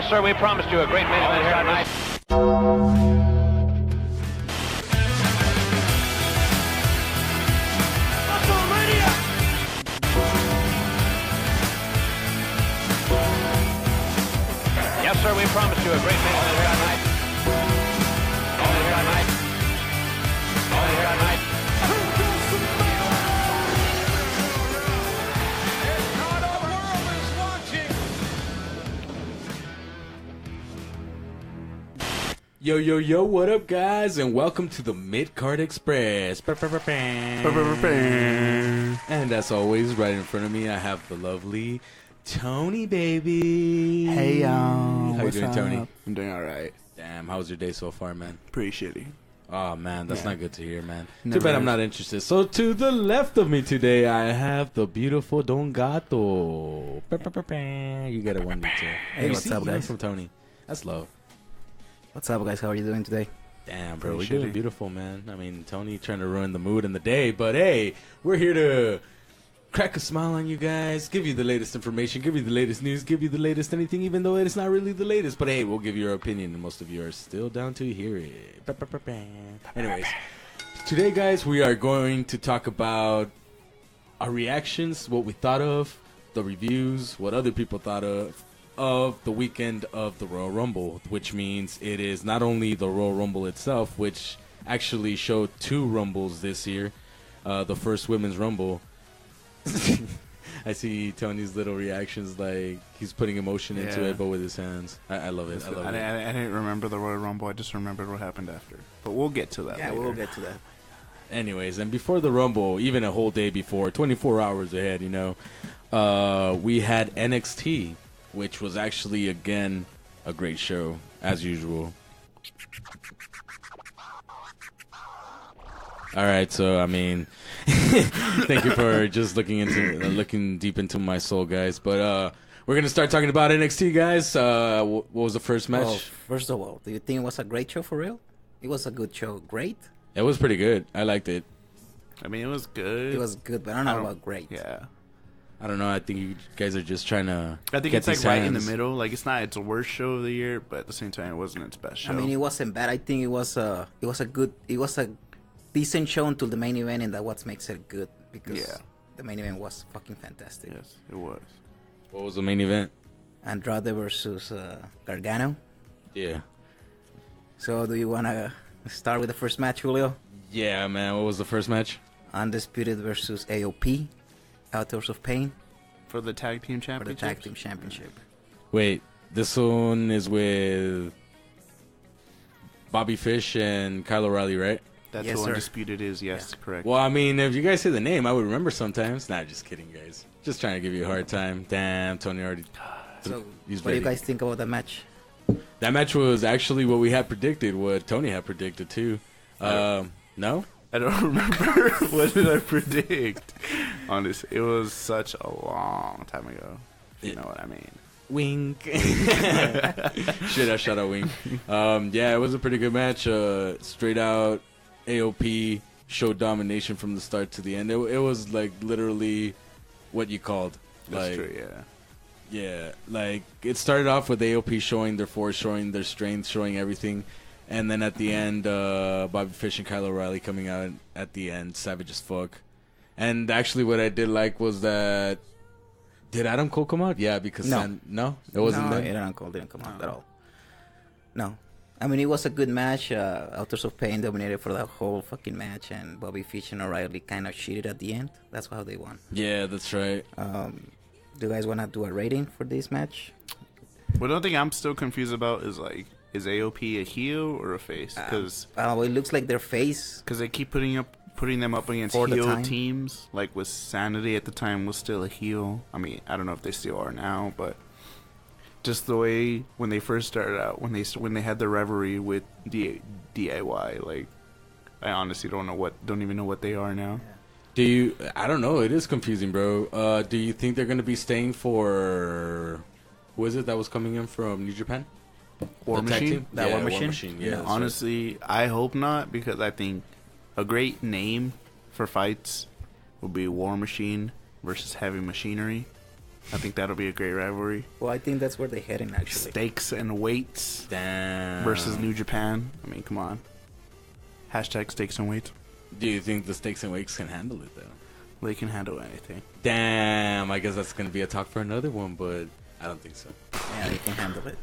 Yes, sir, we promised you a great main event here tonight. Yes, sir, we promised you a great main event here tonight. Only here tonight. Only here tonight. Yo, yo, yo, what up, guys? And welcome to the Midcard Express. And as always, right in front of me, I have the lovely Tony, baby. Hey, y'all. How you doing, Tony? I'm doing all right. Damn, how's your day so far, man? Pretty shitty. Oh, man, that's not good to hear, man. Never Too bad I'm is. not interested. So, to the left of me today, I have the beautiful Don Gato. You got a one, too. Hey, what's up, guys? From Tony. That's love. What's up, guys? How are you doing today? Damn, bro, Pretty we're doing shitty. beautiful, man. I mean, Tony trying to ruin the mood and the day, but hey, we're here to crack a smile on you guys, give you the latest information, give you the latest news, give you the latest anything, even though it's not really the latest. But hey, we'll give you our opinion, and most of you are still down to hear it. Anyways, today, guys, we are going to talk about our reactions, what we thought of, the reviews, what other people thought of the weekend of the Royal Rumble, which means it is not only the Royal Rumble itself, which actually showed two Rumbles this year, the first Women's Rumble. I see Tony's little reactions, like he's putting emotion into Yeah. it, but with his hands. I love it. I love it. I didn't remember the Royal Rumble. I just remembered what happened after. But we'll get to that Yeah, later. we'll get to that. Anyways, and before the Rumble, even a whole day before, 24 hours ahead, you know, we had NXT, which was actually, again, a great show, as usual. All right, so, I mean, thank you for just looking deep into my soul, guys. But we're going to start talking about NXT, guys. What was the first match? Well, first of all, do you think it was a great show for real? It was a good show. Great? It was pretty good. I liked it. I mean, it was good. It was good, but I don't know about great. Yeah. I don't know. I think you guys are just trying to I think get it's like these right in the fans. middle. Like, it's not its worst show of the year, but at the same time, it wasn't its best show. I mean, it wasn't bad. I think it was a decent show until the main event, and that what makes it good because Yeah. the main event was fucking fantastic. Yes, it was. What was the main event? Andrade versus Gargano. Yeah. So, do you want to start with the first match, Julio? Yeah, man. What was the first match? Undisputed versus AOP, Authors of Pain, For the tag team for the championship. tag team championship. Wait, this one is with Bobby Fish and Kyle O'Reilly, right? That's Yes, who sir. Undisputed is. Yes, correct. Well, I mean, if you guys say the name, I would remember sometimes. Nah, just kidding, guys. Just trying to give you a hard time. Damn, Tony already. So, He's what do you ready. guys think about that match? That match was actually what we had predicted, what Tony had predicted too. No? I don't remember. What did I predict? Honestly, it was such a long time ago. If you know what I mean. Wink. Shit, I shot out Wink. Yeah, it was a pretty good match. Straight out AOP showed domination from the start to the end. It was like literally what you called. That's like, true, yeah. Yeah, like it started off with AOP showing their force, showing their strength, showing everything. And then at the end, Bobby Fish and Kyle O'Reilly coming out at the end, savage as fuck. And actually what I did like was that... Did Adam Cole come out? Yeah, because... No. No? It wasn't no, that? Adam Cole didn't come out at all. No. I mean, it was a good match. Authors of Pain dominated for the whole fucking match, and Bobby Fish and O'Reilly kind of cheated at the end. That's how they won. Yeah, that's right. Do you guys want to do a rating for this match? Well, the only thing I'm still confused about is, like, is AOP a heel or a face? Because It looks like their face. they keep putting them up against For the heel time. teams. Like, with Sanity at the time was still a heel. I mean, I don't know if they still are now, but just the way when they first started out, when they had the rivalry with DIY, like, I honestly don't even know what they are now. I don't know. It is confusing, bro. Do you think they're going to be staying for... Who is it that was coming in from New Japan? War The tag Machine? team? That Yeah, War Machine? Yeah, that's right. Honestly, I hope not, because I think a great name for fights would be War Machine versus Heavy Machinery. I think that'll be a great rivalry. Well, I think that's where they're heading, actually. Stakes and weights Damn. versus New Japan. I mean, come on. Hashtag stakes and weights. Do you think the Stakes and Wakes can handle it, though? They can handle anything. Damn. I guess that's going to be a talk for another one, but I don't think so. Yeah, they can handle it.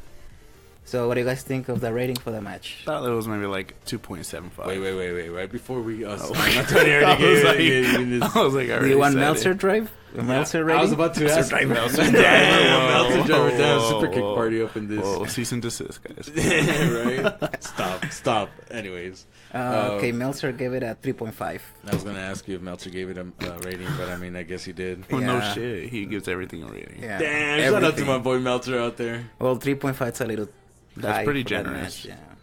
So, what do you guys think of the rating for the match? Thought it was maybe like 2.75. Wait. Right before we... Oh. Tony already I was gave this. I was like, I Do you want said Meltzer it. drive? A Meltzer rating? I was about to ask. Meltzer Damn, driver. Meltzer driver down. Whoa, Super kick whoa, party up in this. Whoa, cease and desist, guys. Right? Stop. Anyways. Okay, Meltzer gave it a 3.5. I was going to ask you if Meltzer gave it a rating, but I mean, I guess he did. Well, no Yeah. shit. He gives everything a rating. Yeah. Damn, shout out to everything. my boy Meltzer out there. Well, 3.5 is a little That's high pretty for that generous. match, yeah.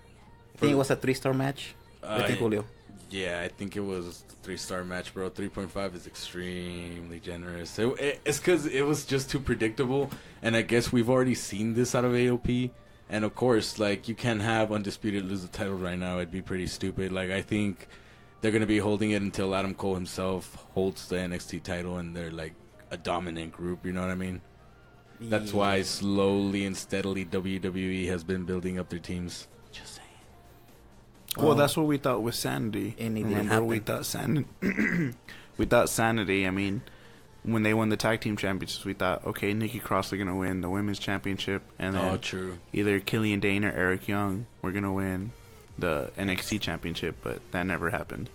I think it was a 3-star match. I think Julio. Yeah, I think it was a 3-star match, bro. 3.5 is extremely generous. It's because it was just too predictable, and I guess we've already seen this out of AOP. And of course, like, you can't have Undisputed lose the title right now. It'd be pretty stupid. Like, I think they're going to be holding it until Adam Cole himself holds the NXT title, and they're like a dominant group, you know what I mean? That's why slowly and steadily WWE has been building up their teams. Just saying. Well, that's what we thought with Sanity. And it didn't Remember, we happen. thought we thought Sanity. I mean, when they won the tag team championships, we thought, okay, Nikki Cross are gonna win the women's championship, and then True. either Killian Dane or Eric Young were gonna win the NXT championship, but that never happened.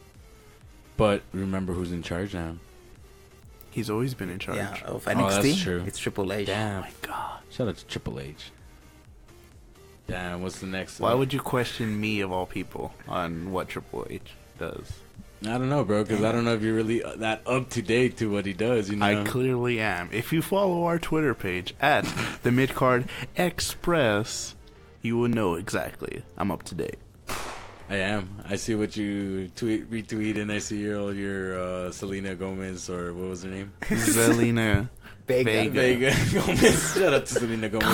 But remember who's in charge now. He's always been in charge. Yeah, of Oh, NXT. that's true. It's Triple H. Damn. Oh my god. Shout out to Triple H. Damn, what's the next Why one? would you question me of all people on what Triple H does? I don't know, bro, because I don't know if you're really that up to date to what he does, you know? I clearly am. If you follow our Twitter page at the Midcard Express, you will know exactly. I'm up to date. I am. I see what you retweet, and I see your Selena Gomez, or what was her name? Zelina Vega. Vega Gomez. Shout out to Selena Gomez.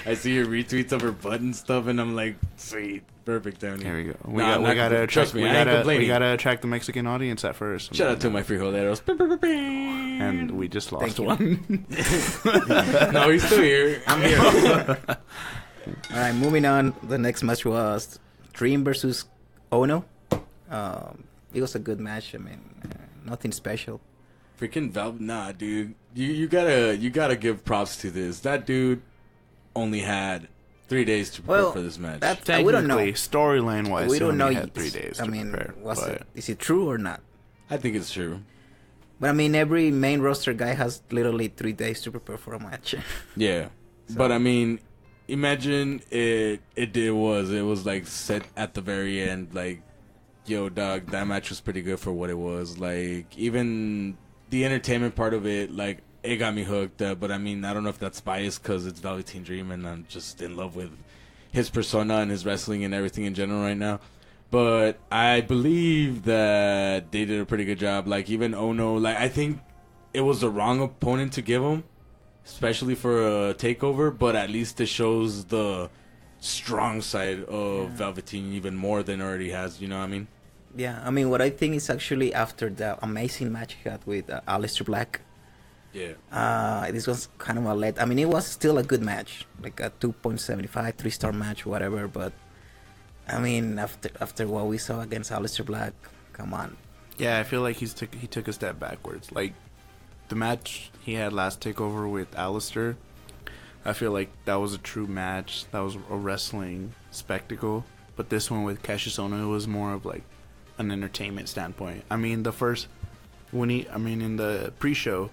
I see your retweets of her butt and stuff, and I'm like, sweet, perfect, Tony. Here we go. We Nah, I'm not gotta compl- trust me, I ain't we complaining. gotta attract the Mexican audience at first. Shout out to my frijoleros. And we just lost Thank you. one. No, he's still here. I'm here. All right, moving on. The next match was Dream versus Ono. It was a good match. I mean, nothing special. Freaking nah, dude. You gotta give props to this. That dude only had 3 days to prepare Well, for this match. we don't know. Storyline wise, We don't know. Had 3 days. I to mean, prepare, is it true or not? I think it's true. But I mean, every main roster guy has literally 3 days to prepare for a match. Yeah, but I mean, imagine it was like set at the very end. Like, yo, dog, that match was pretty good for what it was. Like, even the entertainment part of it, like, it got me hooked. But I mean, I don't know if that's biased because it's Velveteen Dream, and I'm just in love with his persona and his wrestling and everything in general right now. But I believe that they did a pretty good job. Like, even Ono, like, I think it was the wrong opponent to give him, especially for a takeover, but at least it shows the strong side of Velveteen even more than it already has, you know what I mean? Yeah, I mean, what I think is actually after the amazing match he had with Aleister Black, this was kind of a let. I mean, it was still a good match, like a 2.75, 3-star match, whatever. But I mean, after what we saw against Aleister Black, come on. Yeah, I feel like he took a step backwards. Like the match he had last takeover with Alistair, I feel like that was a true match. That was a wrestling spectacle. But this one with Cassius Ohno, it was more of like an entertainment standpoint. I mean, in the pre-show,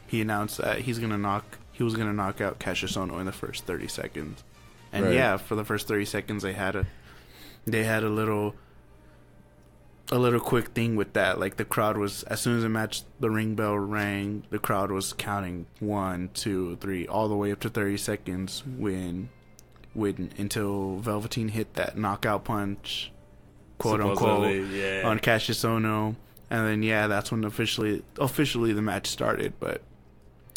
he announced that he was gonna knock out Cassius Ohno in the first 30 seconds. And Right. yeah, for the first 30 seconds they had a little quick thing with that. Like the crowd was, as soon as the ring bell rang, the crowd was counting 1, 2, 3 all the way up to 30 seconds when until Velveteen hit that knockout punch, quote unquote, on Cassius Ohno. And then that's when officially the match started. But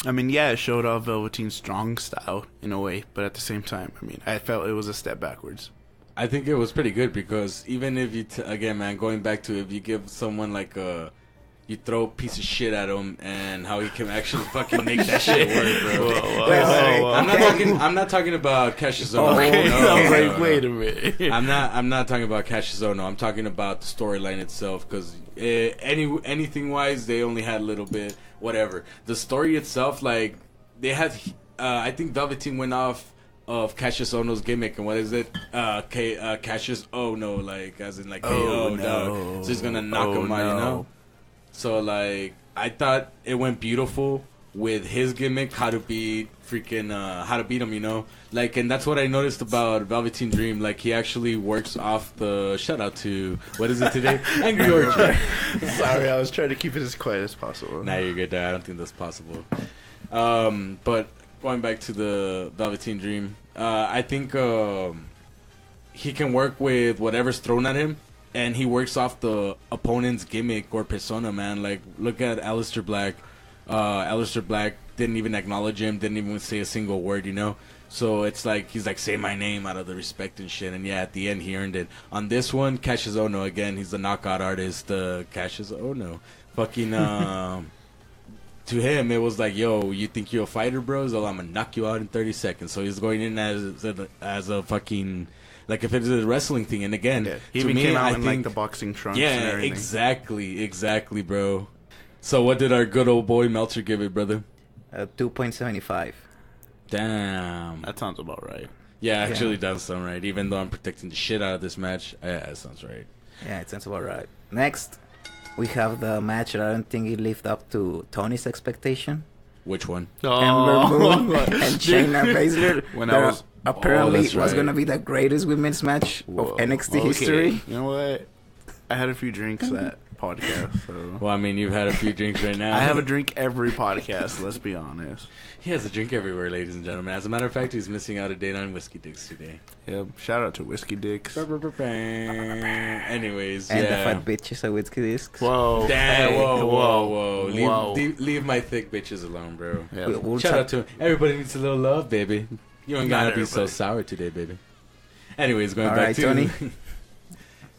I mean, it showed off Velveteen's strong style in a way, but at the same time, I mean, I felt it was a step backwards. I think it was pretty good because even if you, again, man, going back to if you give someone like you throw a piece of shit at him, and how he can actually fucking make that shit work, bro. I'm not talking about Cassius Ohno. Wait a minute. I'm not talking about Cassius Ohno. I'm talking about the storyline itself, because anything wise, they only had a little bit, whatever. The story itself, like, they had, I think Velveteen went off of Cassius Ohno's gimmick, and what is it? Cassius Ohno, like, as in, like, KO, dog. So he's gonna knock him out, you know? So, like, I thought it went beautiful with his gimmick, how to beat him, you know? Like, and that's what I noticed about Velveteen Dream. Like, he actually works off the, shout out to, what is it today? Angry Orchard. Sorry, I was trying to keep it as quiet as possible. Nah, you're good. I don't think that's possible. But going back to the Velveteen Dream, I think he can work with whatever's thrown at him, and he works off the opponent's gimmick or persona, man. Like, look at Aleister Black. Aleister Black didn't even acknowledge him, didn't even say a single word, you know? So it's like, he's like, say my name out of the respect and shit. And yeah, at the end, he earned it. On this one, Cassius Ohno, again, he's the knockout artist, Cassius Ohno. Fucking, to him, it was like, yo, you think you're a fighter, bro? So I'm gonna knock you out in 30 seconds. So he's going in as a fucking, like, if it's a wrestling thing. And again, he to even me, came out I in think, like the boxing trunks and everything. exactly, bro. So what did our good old boy Meltzer give it, brother? 2.75. Damn. That sounds about right. Yeah, actually does sound right. Even though I'm predicting the shit out of this match, yeah, it sounds right. Yeah, it sounds about right. Next, we have the match that I don't think it lived up to Tony's expectation. Which one? Ember Moon and Shayna Baszler. When I was apparently that's was right. gonna be the greatest women's match of NXT history. You know what? I had a few drinks that podcast. So. Well, I mean, you've had a few drinks right now. I have a drink every podcast. Let's be honest. He has a drink everywhere, ladies and gentlemen. As a matter of fact, he's missing out a date on Whiskey Dicks today. Yep. Shout out to Whiskey Dicks. Anyways, And yeah. the fat bitches at Whiskey Discs. Whoa. Damn, Hey, whoa. Whoa. Leave my thick bitches alone, bro. Yeah. We'll Shout talk- out to him. Everybody needs a little love, baby. You ain't gotta Not be so everybody. sour today, baby. Anyways, going All back right, to Tony.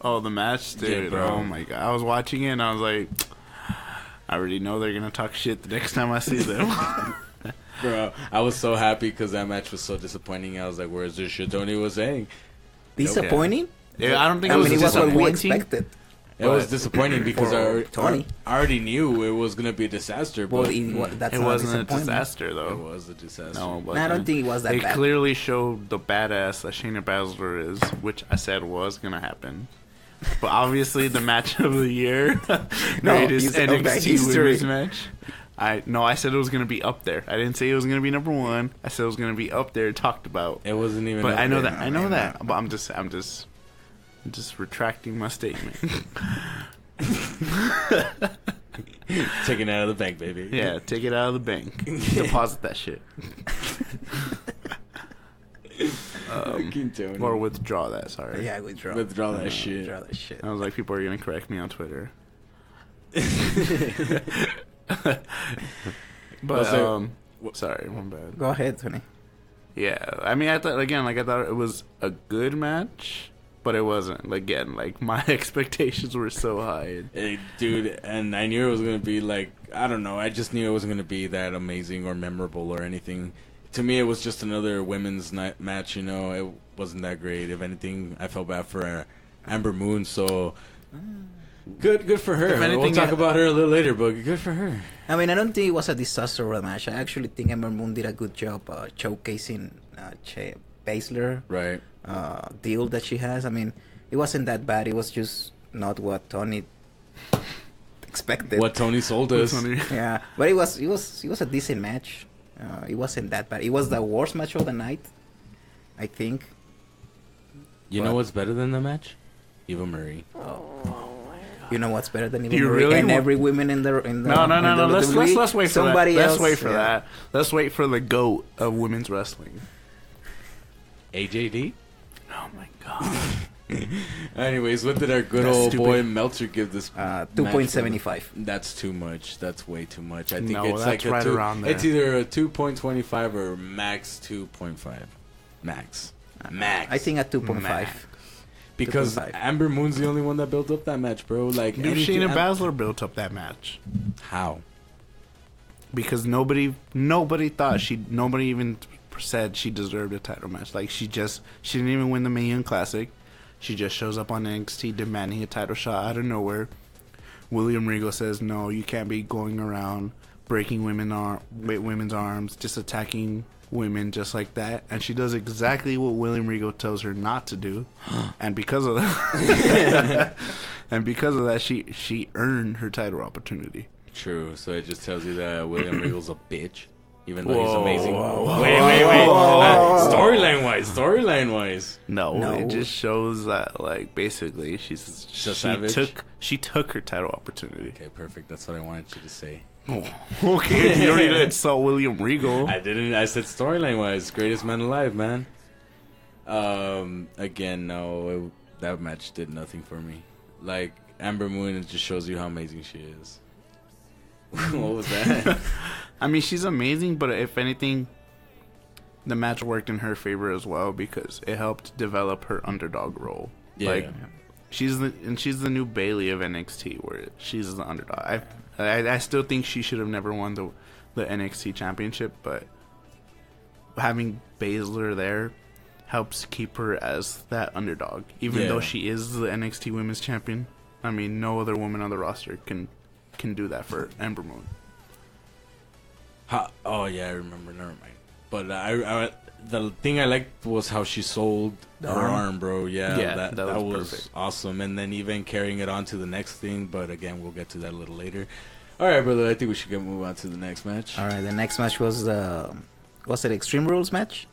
Oh, the match, dude. Yeah, bro. Oh my god. I was watching it and I was like, I already know they're gonna talk shit the next time I see them. Bro, I was so happy because that match was so disappointing. I was like, where's this shit Tony was saying? Disappointing? Yeah, I don't think I it was mean, it was what we disappointing. expected. It was But- disappointing because For I Tony. already knew it was going to be a disaster. Well, But that's It not wasn't a disappointment. disaster it though. was a disaster. No, it No, wasn't. I don't think it was that They bad. clearly showed the badass that Shayna Baszler is, which I said was gonna happen. But obviously, the match of the year, greatest he's of the NXT history. women's match. I said it was gonna be up there. I didn't say it was gonna be number one. I said it was gonna be up there, talked about. It wasn't even. But up I know there. that. I know that. But I'm just retracting my statement. Taking it out of the bank, baby. Yeah, take it out of the bank. Deposit that shit. Fucking Tony. Or withdraw that. Sorry. Yeah, withdraw. Withdraw that shit. Withdraw that shit. I was like, people are gonna correct me on Twitter. But sorry, my bad. Go ahead, Tony. Yeah, I mean, I thought it was a good match, but it wasn't. Again, like my expectations were so high. Hey, dude, and I knew it was going to be like, I don't know, I just knew it wasn't going to be that amazing or memorable or anything. To me, it was just another women's night match, you know. It wasn't that great. If anything, I felt bad for Amber Moon, so good for her. If anything, we'll talk about her a little later, but good for her. I mean, I don't think it was a disaster of a match. I actually think Ember Moon did a good job showcasing Baszler Right. deal that she has. I mean, it wasn't that bad. It was just not what Tony expected. What Tony sold us. Yeah, but it was a decent match. It wasn't that bad. It was the worst match of the night, I think. You know what's better than the match? Eva Marie. You know what's better than Do even you Marie really and want- every woman in the No. in the Let's wait for somebody that. else. Let's wait for yeah. that. Let's wait for the GOAT of women's wrestling. AJD? Oh my god. Anyways, what did our good That's old stupid. boy Meltzer give this? 2.75. That's too much. That's way too much. I think No, it's that's like right around there. It's either a 2.25 or max 2.5. Max. I think at 2.5. Max. Because 2.5. Amber Moon's the only one that built up that match, bro. Like, Dude, Shayna Baszler built up that match. How? Because nobody even said she deserved a title match. Like, she didn't even win the Mae Young Classic. She just shows up on NXT demanding a title shot out of nowhere. William Regal says, no, you can't be going around breaking women's arms, just attacking women just like that. And she does exactly what William Regal tells her not to do. And because of that, she earned her title opportunity. True. So it just tells you that William Regal's a bitch, even though he's Whoa, amazing. whoa, Wait. Storyline wise. No, it just shows that, like, basically she took her title opportunity. Okay, perfect. That's what I wanted you to say. Oh, okay, you don't need to insult William Regal. I didn't. I said storyline wise, greatest man alive, man. Again, no, that match did nothing for me. Like, Amber Moon, it just shows you how amazing she is. What was that? I mean, she's amazing, but if anything, the match worked in her favor as well because it helped develop her underdog role. Yeah. Like, she's the new Bayley of NXT, where she's the underdog. I still think she should have never won the NXT championship, but having Baszler there helps keep her as that underdog, even though she is the NXT Women's Champion. I mean, no other woman on the roster can do that for Ember Moon. Oh yeah, I remember. Never mind. But the thing I liked was how she sold her arm, bro. Yeah, that was perfect. Awesome. And then even carrying it on to the next thing. But again, we'll get to that a little later. All right, brother. I think we should move on to the next match. All right, the next match was it Extreme Rules match?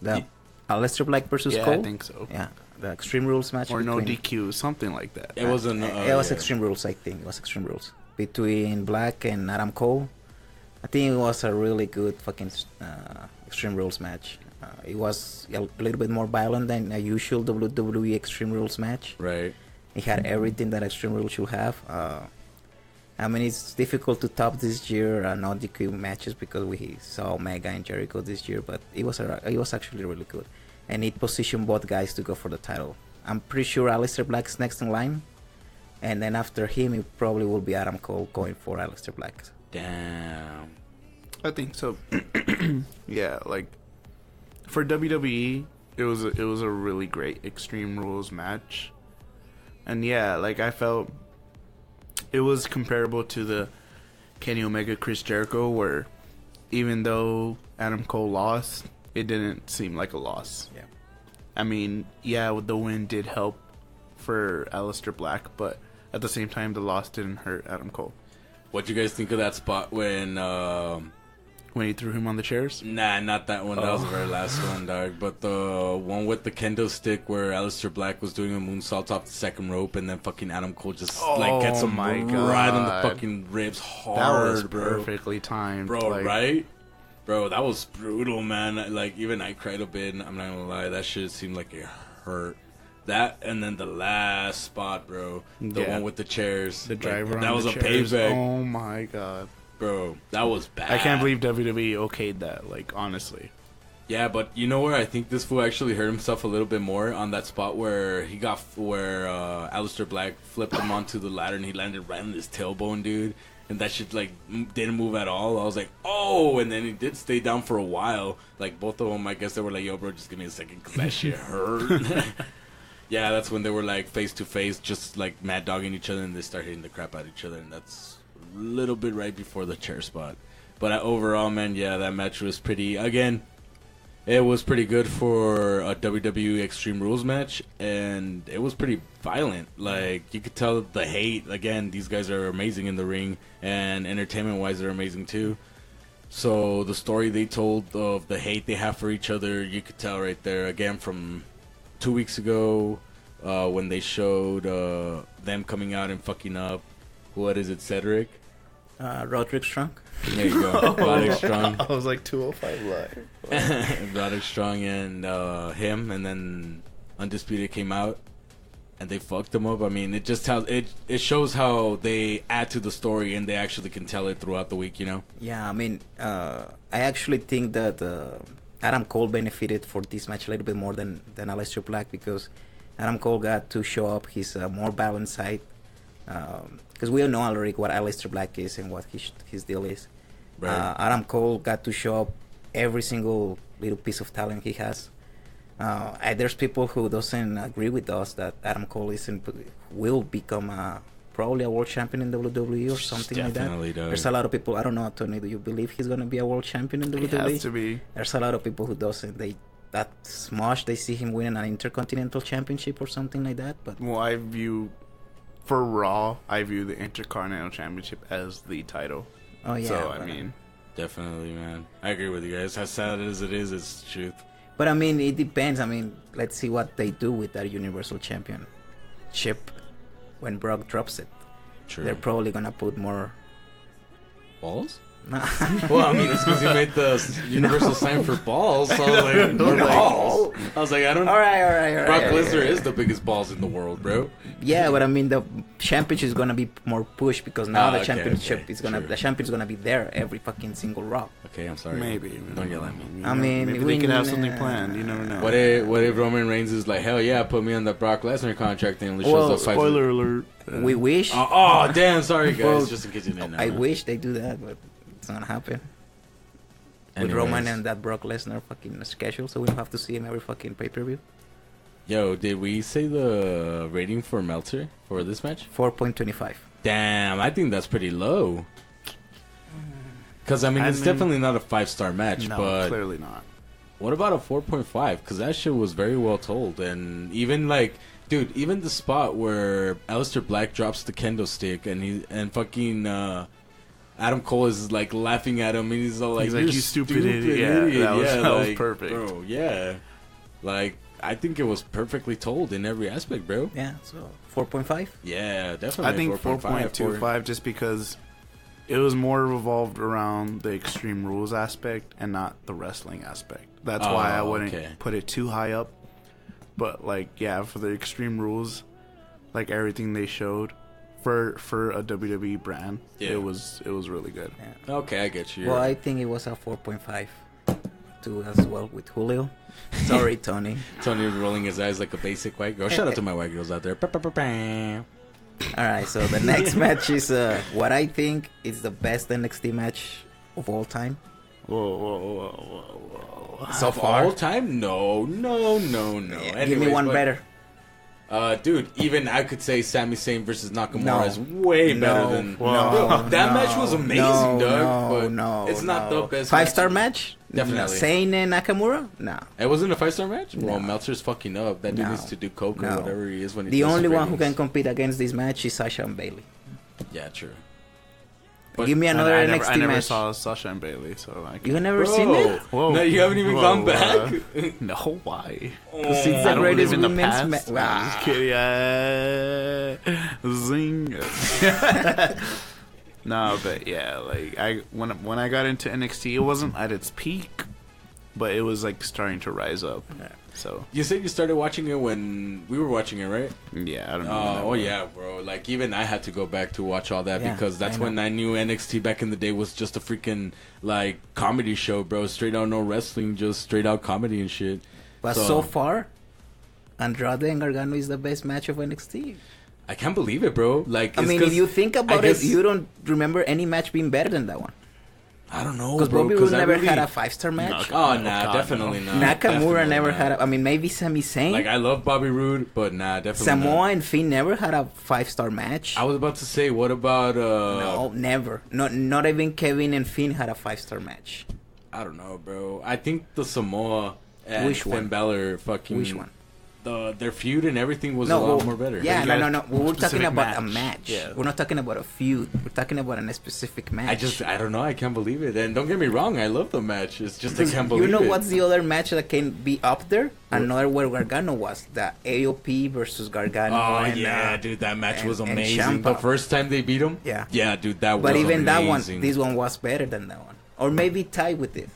The Aleister Black versus Cole? I think so. Yeah, the Extreme Rules match. Or no DQ, something like that. It wasn't. It was Extreme Rules, I think. It was Extreme Rules between Black and Adam Cole. I think it was a really good fucking Extreme Rules match. It was a little bit more violent than a usual WWE Extreme Rules match. Right. It had everything that Extreme Rules should have. I mean, it's difficult to top this year no DQ matches because we saw Omega and Jericho this year, but it was actually really good, and it positioned both guys to go for the title. I'm pretty sure Aleister Black's next in line, and then after him, it probably will be Adam Cole going for Aleister Black. Damn. I think so. Yeah, like for WWE, it was a really great Extreme Rules match, and yeah, like I felt it was comparable to the Kenny Omega Chris Jericho, where even though Adam Cole lost, it didn't seem like a loss. Yeah. I mean, yeah, the win did help for Aleister Black, but at the same time, the loss didn't hurt Adam Cole. What'd you guys think of that spot when he threw him on the chairs? Nah, not that one. That was the very last one, dog. But the one with the kendo stick where Aleister Black was doing a moonsault off the second rope, and then fucking Adam Cole just gets him right on the fucking ribs hard. That was bro. perfectly timed, bro. Right, bro. That was brutal, man. Like, even I cried a bit. I'm not gonna lie. That shit seemed like it hurt. That, and then the last spot, bro. The one with the chairs. The driver on that was the a chairs. payback. Oh my god. Bro, that was bad. I can't believe WWE okayed that, like, honestly. Yeah, but you know where I think this fool actually hurt himself a little bit more? On that spot where Aleister Black flipped him onto the ladder and he landed right on his tailbone, dude. And that shit, like, didn't move at all. I was like, oh! And then he did stay down for a while. Like, both of them, I guess they were like, yo, bro, just give me a second because that shit hurt. Yeah, that's when they were, like, face-to-face, just, like, mad-dogging each other, and they start hitting the crap out of each other, and that's a little bit right before the chair spot. But overall, man, yeah, that match was pretty... Again, it was pretty good for a WWE Extreme Rules match, and it was pretty violent. Like, you could tell the hate. Again, these guys are amazing in the ring, and entertainment-wise, they're amazing, too. So the story they told of the hate they have for each other, you could tell right there. Again, from 2 weeks ago, when they showed them coming out and fucking up, what is it, Cedric? Roderick Strong. There you go, Roderick Strong. I was like 205 Live. Roderick Strong and him, and then Undisputed came out, and they fucked them up. I mean, it just tells it shows how they add to the story, and they actually can tell it throughout the week, you know? Yeah, I mean, I actually think that Adam Cole benefited for this match a little bit more than Aleister Black, because Adam Cole got to show up his more balanced side. Because we all know already what Aleister Black is and what his deal is. Right. Adam Cole got to show up every single little piece of talent he has. There's people who doesn't agree with us that Adam Cole will become probably a world champion in WWE or something like that. Definitely does. There's a lot of people. I don't know, Tony. Do you believe he's gonna be a world champion in WWE? He has to be. There's a lot of people who doesn't. That smash. They see him winning an Intercontinental Championship or something like that. But Well, for Raw, I view the Intercontinental Championship as the title. oh yeah. So, but, I mean, Definitely, man. I agree with you guys. As sad as it is, it's the truth. But I mean, it depends. I mean, let's see what they do with that Universal Championship when Brock drops it. True. They're probably gonna put more. Balls? No. Well, I mean, it's because you made the universal sign for balls. So I was like, more balls. I was like, I don't. All right. Brock Lesnar is the biggest balls in the world, bro. Yeah, but I mean, the championship is gonna be more pushed because now the okay, championship okay, is gonna true. the champion's gonna be there every fucking single Raw. Okay, I'm sorry. maybe. Don't yell at me. You I know, mean, maybe we they could have know- something planned. You never know. What if Roman Reigns is like, hell yeah, put me on the Brock Lesnar contract and only shows Well, up five. Spoiler alert. We wish. Oh, damn! Sorry, guys. Well, Just in case you didn't know. I wish they do that, but it's not gonna happen. With Anyways. Roman and that Brock Lesnar fucking schedule, so we don't have to see him every fucking pay-per-view. Yo, did we say the rating for Meltzer for this match? 4.25. Damn, I think that's pretty low. Because, I mean, it's definitely not a 5-star match, No, but clearly not. what about a 4.5? Because that shit was very well told. And even, like, dude, even the spot where Aleister Black drops the kendo stick and fucking Adam Cole is, like, laughing at him, and he's all like, He's like, "You "You stupid stupid idiot." idiot. Yeah, that was like, perfect. Bro, yeah. Like, I think it was perfectly told in every aspect, bro. Yeah, so 4.5. Yeah, definitely. I think 4.5 4.25 just because it was more revolved around the Extreme Rules aspect and not the wrestling aspect. That's why I wouldn't put it too high up. But, like, yeah, for the Extreme Rules, like, everything they showed for a WWE brand, Yeah. it was really good. Yeah. Okay, I get you. Well, I think it was a 4.5 too as well with Julio. Sorry, Tony. Tony rolling his eyes like a basic white girl. Shout out to my white girls out there. All right, so the next match is what I think is the best NXT match of all time. Whoa. So Of far, all time? No. Yeah, give me Anyways, one but, better. Dude, even I could say Sami Zayn versus Nakamura No. is way better than... Wow. That match was amazing, Doug. But No, it's not the best 5-star match. match? Definitely. Zayn and Nakamura? No. It wasn't a 5-star match? Well, No. Meltzer's fucking up. That dude No. needs to do coke or No. whatever he is when he The does only the one who can ratings. compete against this match is Sasha and Bailey. Yeah, true. Give me another I NXT never match. saw Sasha and Bailey, so I You can't. never seen it? Whoa. No, you haven't even Whoa, gone back? No, why? Because it's I the don't greatest live in the women's past. match. I'm just kidding. Zing. No, but yeah, like when I got into NXT, it wasn't at its peak, but it was like starting to rise up. So You said you started watching it when we were watching it, right? yeah, I don't know. Oh yeah, bro. Like even I had to go back to watch all that Yeah, because that's I know. when I knew NXT back in the day was just a freaking like comedy show, bro. Straight out no wrestling, just straight out comedy and shit. But so far, Andrade and Gargano is the best match of NXT. I can't believe it, bro. Like I it's mean, 'cause if you think about guess- it, you don't remember any match being better than that one. I don't know, Because bro. Bobby Roode I never really- had a 5-star match. No, Oh Oh, nah, God, definitely no. not. Nakamura Definitely never not. had a... I mean, maybe Sami Zayn. Like I love Bobby Roode, but nah, definitely Samoa not. and Finn never had a 5-star match. I was about to say, what about No, never. Not even Kevin and Finn had a 5-star match. I don't know, bro. I think the Samoa and Which Finn one? Balor fucking Which one? Their feud and everything was a lot more better. Yeah, But you no. got We're talking specific about a match. match. Yeah. We're not talking about a feud. We're talking about a specific match. I don't know. I can't believe it. And don't get me wrong, I love the match. It's just I can't believe You know it. what's the other match that can be up there? Another where Gargano was. The AOP versus Gargano. Oh and, yeah, dude, that match was and amazing. Ciampa. The first time they beat him. Yeah. Yeah, dude, that was. But even that one, amazing. this one was better than that one. Or maybe tied with it.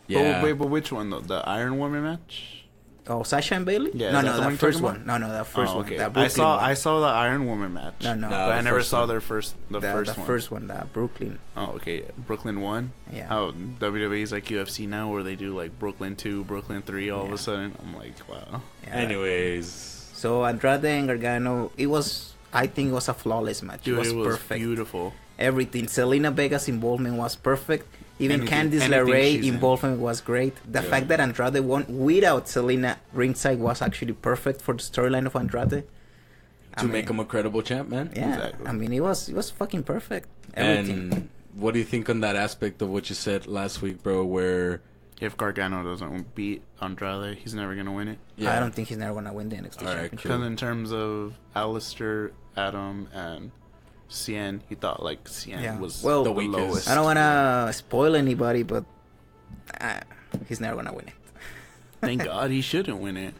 Yeah. But which one though? The Iron Woman match? Oh, Sasha and Bailey? Yeah, no, is that no, the one the you're first talking one. No, the first Oh, one. okay. The I Brooklyn saw one. I saw the Iron Woman match. No, No, but I the never first saw one. their first the first one. first one, the Brooklyn. Oh, okay. Brooklyn 1. Yeah. How WWE's like UFC now, where they do like Brooklyn 2, Brooklyn 3 all of Yeah. a sudden. I'm like, wow. Yeah. Anyways, So Andrade and Gargano, I think it was a flawless match. Dude, it was perfect. beautiful. Everything. Selena Vega's involvement was perfect. Even Anything- Candice anything LeRae she's in. involvement was great. The fact that Andrade won without Selena ringside was actually perfect for the storyline of Andrade. to make him a credible champ, man. Yeah, Exactly. I mean, it was fucking perfect. Everything. And what do you think on that aspect of what you said last week, bro? Where If Gargano doesn't beat Andrade, he's never gonna win it. I don't think he's never gonna win the NXT All right, championship. Because in terms of Alistair, Adam, and Cien, he thought like Cien Yeah. was Well, the the weakest. lowest. I don't wanna spoil anybody, but he's never gonna win it. Thank God he shouldn't win it.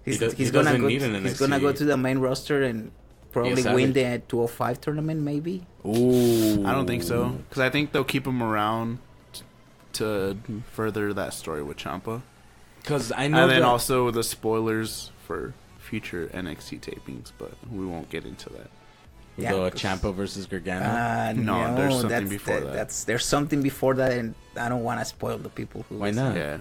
He's, He he's gonna doesn't go. need an He's gonna go NXT. to the main roster and probably Yes, win Savage. the 205 tournament, maybe. Ooh, I don't think so. Because I think they'll keep him around to further that story with Ciampa. Because I know And then that- also the spoilers for future NXT tapings, but we won't get into that. the 'cause- Ciampa versus Gargano. No, there's something that's, before that. There's something before that, and I don't want to spoil the people who. Why listen. not? Yeah.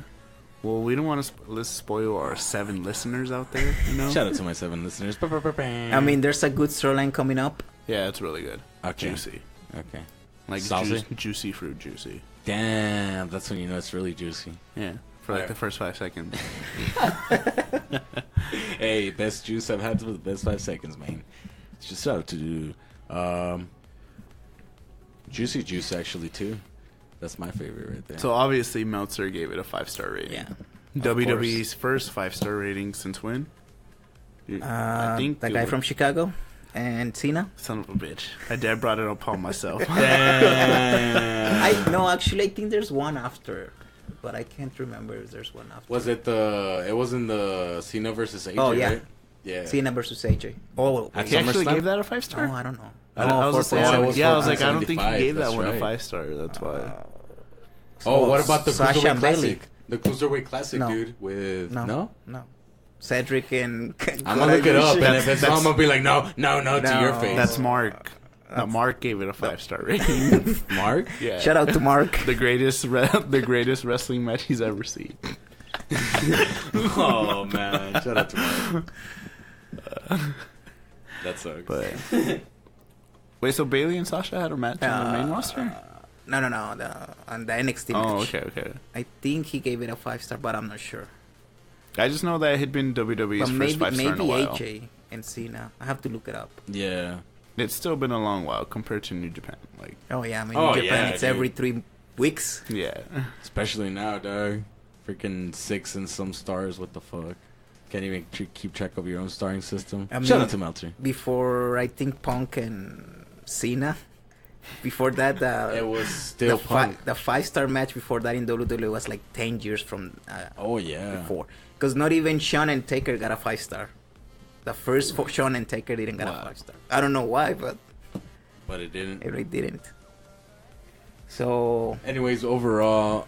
Well, we don't want to let's spoil our 7 listeners out there, you know? Shout out to my 7 listeners. I mean, there's a good storyline coming up. Yeah, it's really good. Okay. Juicy. okay. Like Saucy? juicy fruit juicy. Damn, that's when you know it's really juicy. Yeah. For like Alright. the first 5 seconds. Hey, best juice I've had for the best 5 seconds, man. Just shout out to Juicy Juice actually too. That's my favorite right there. So obviously Meltzer gave it a 5-star rating. Yeah. WWE's first 5-star rating since when? I think the it guy was- from Chicago and Cena. Son of a bitch. I dad brought it upon myself. Damn. I think there's one after, but I can't remember if there's one after. Was it the? It wasn't the Cena versus AJ, Oh, yeah. right? Yeah. Cena versus AJ? Oh, At He actually SummerSlam? gave that a 5-star? no, I don't know. I No, was for- gonna say, it was yeah, I for was like, I don't think he 175, gave that that's one a right. 5-star. That's why. Oh, what about the Sasha Cruiserweight and Bailey? Classic? The Cruiserweight Classic, No. dude. With No. Cedric and. I'm gonna look it up, and if it's That's- wrong, I'm gonna be like, no, to your No. face. That's Mark. Mark gave it a 5-star rating. Mark. Yeah. Shout out to Mark. The greatest wrestling match he's ever seen. Oh man, shout out to Mark. That sucks. But wait, so Bailey and Sasha had a match on the main roster? No. On the NXT Oh, match. okay. I think he gave it a 5-star, but I'm not sure. I just know that it had been WWE's But first maybe 5-star in a while. AJ and Cena. I have to look it up. Yeah. It's still been a long while compared to New Japan. Like, Oh yeah, I mean Oh, in Japan yeah, it's dude. every 3 weeks. yeah. Especially now, dog. Freaking 6 and some stars. What the fuck? Can't even keep track of your own starring system. I Shout mean- out to Meltzer. Before I think Punk and Cena. Before that, It was still fun. the 5-star match before that in WWE was like 10 years from Oh yeah. before. Because not even Shawn and Taker got a 5-star. The first Shawn and Taker didn't get Wow. a 5-star. I don't know why, but But it didn't. it really didn't. So Anyways, overall,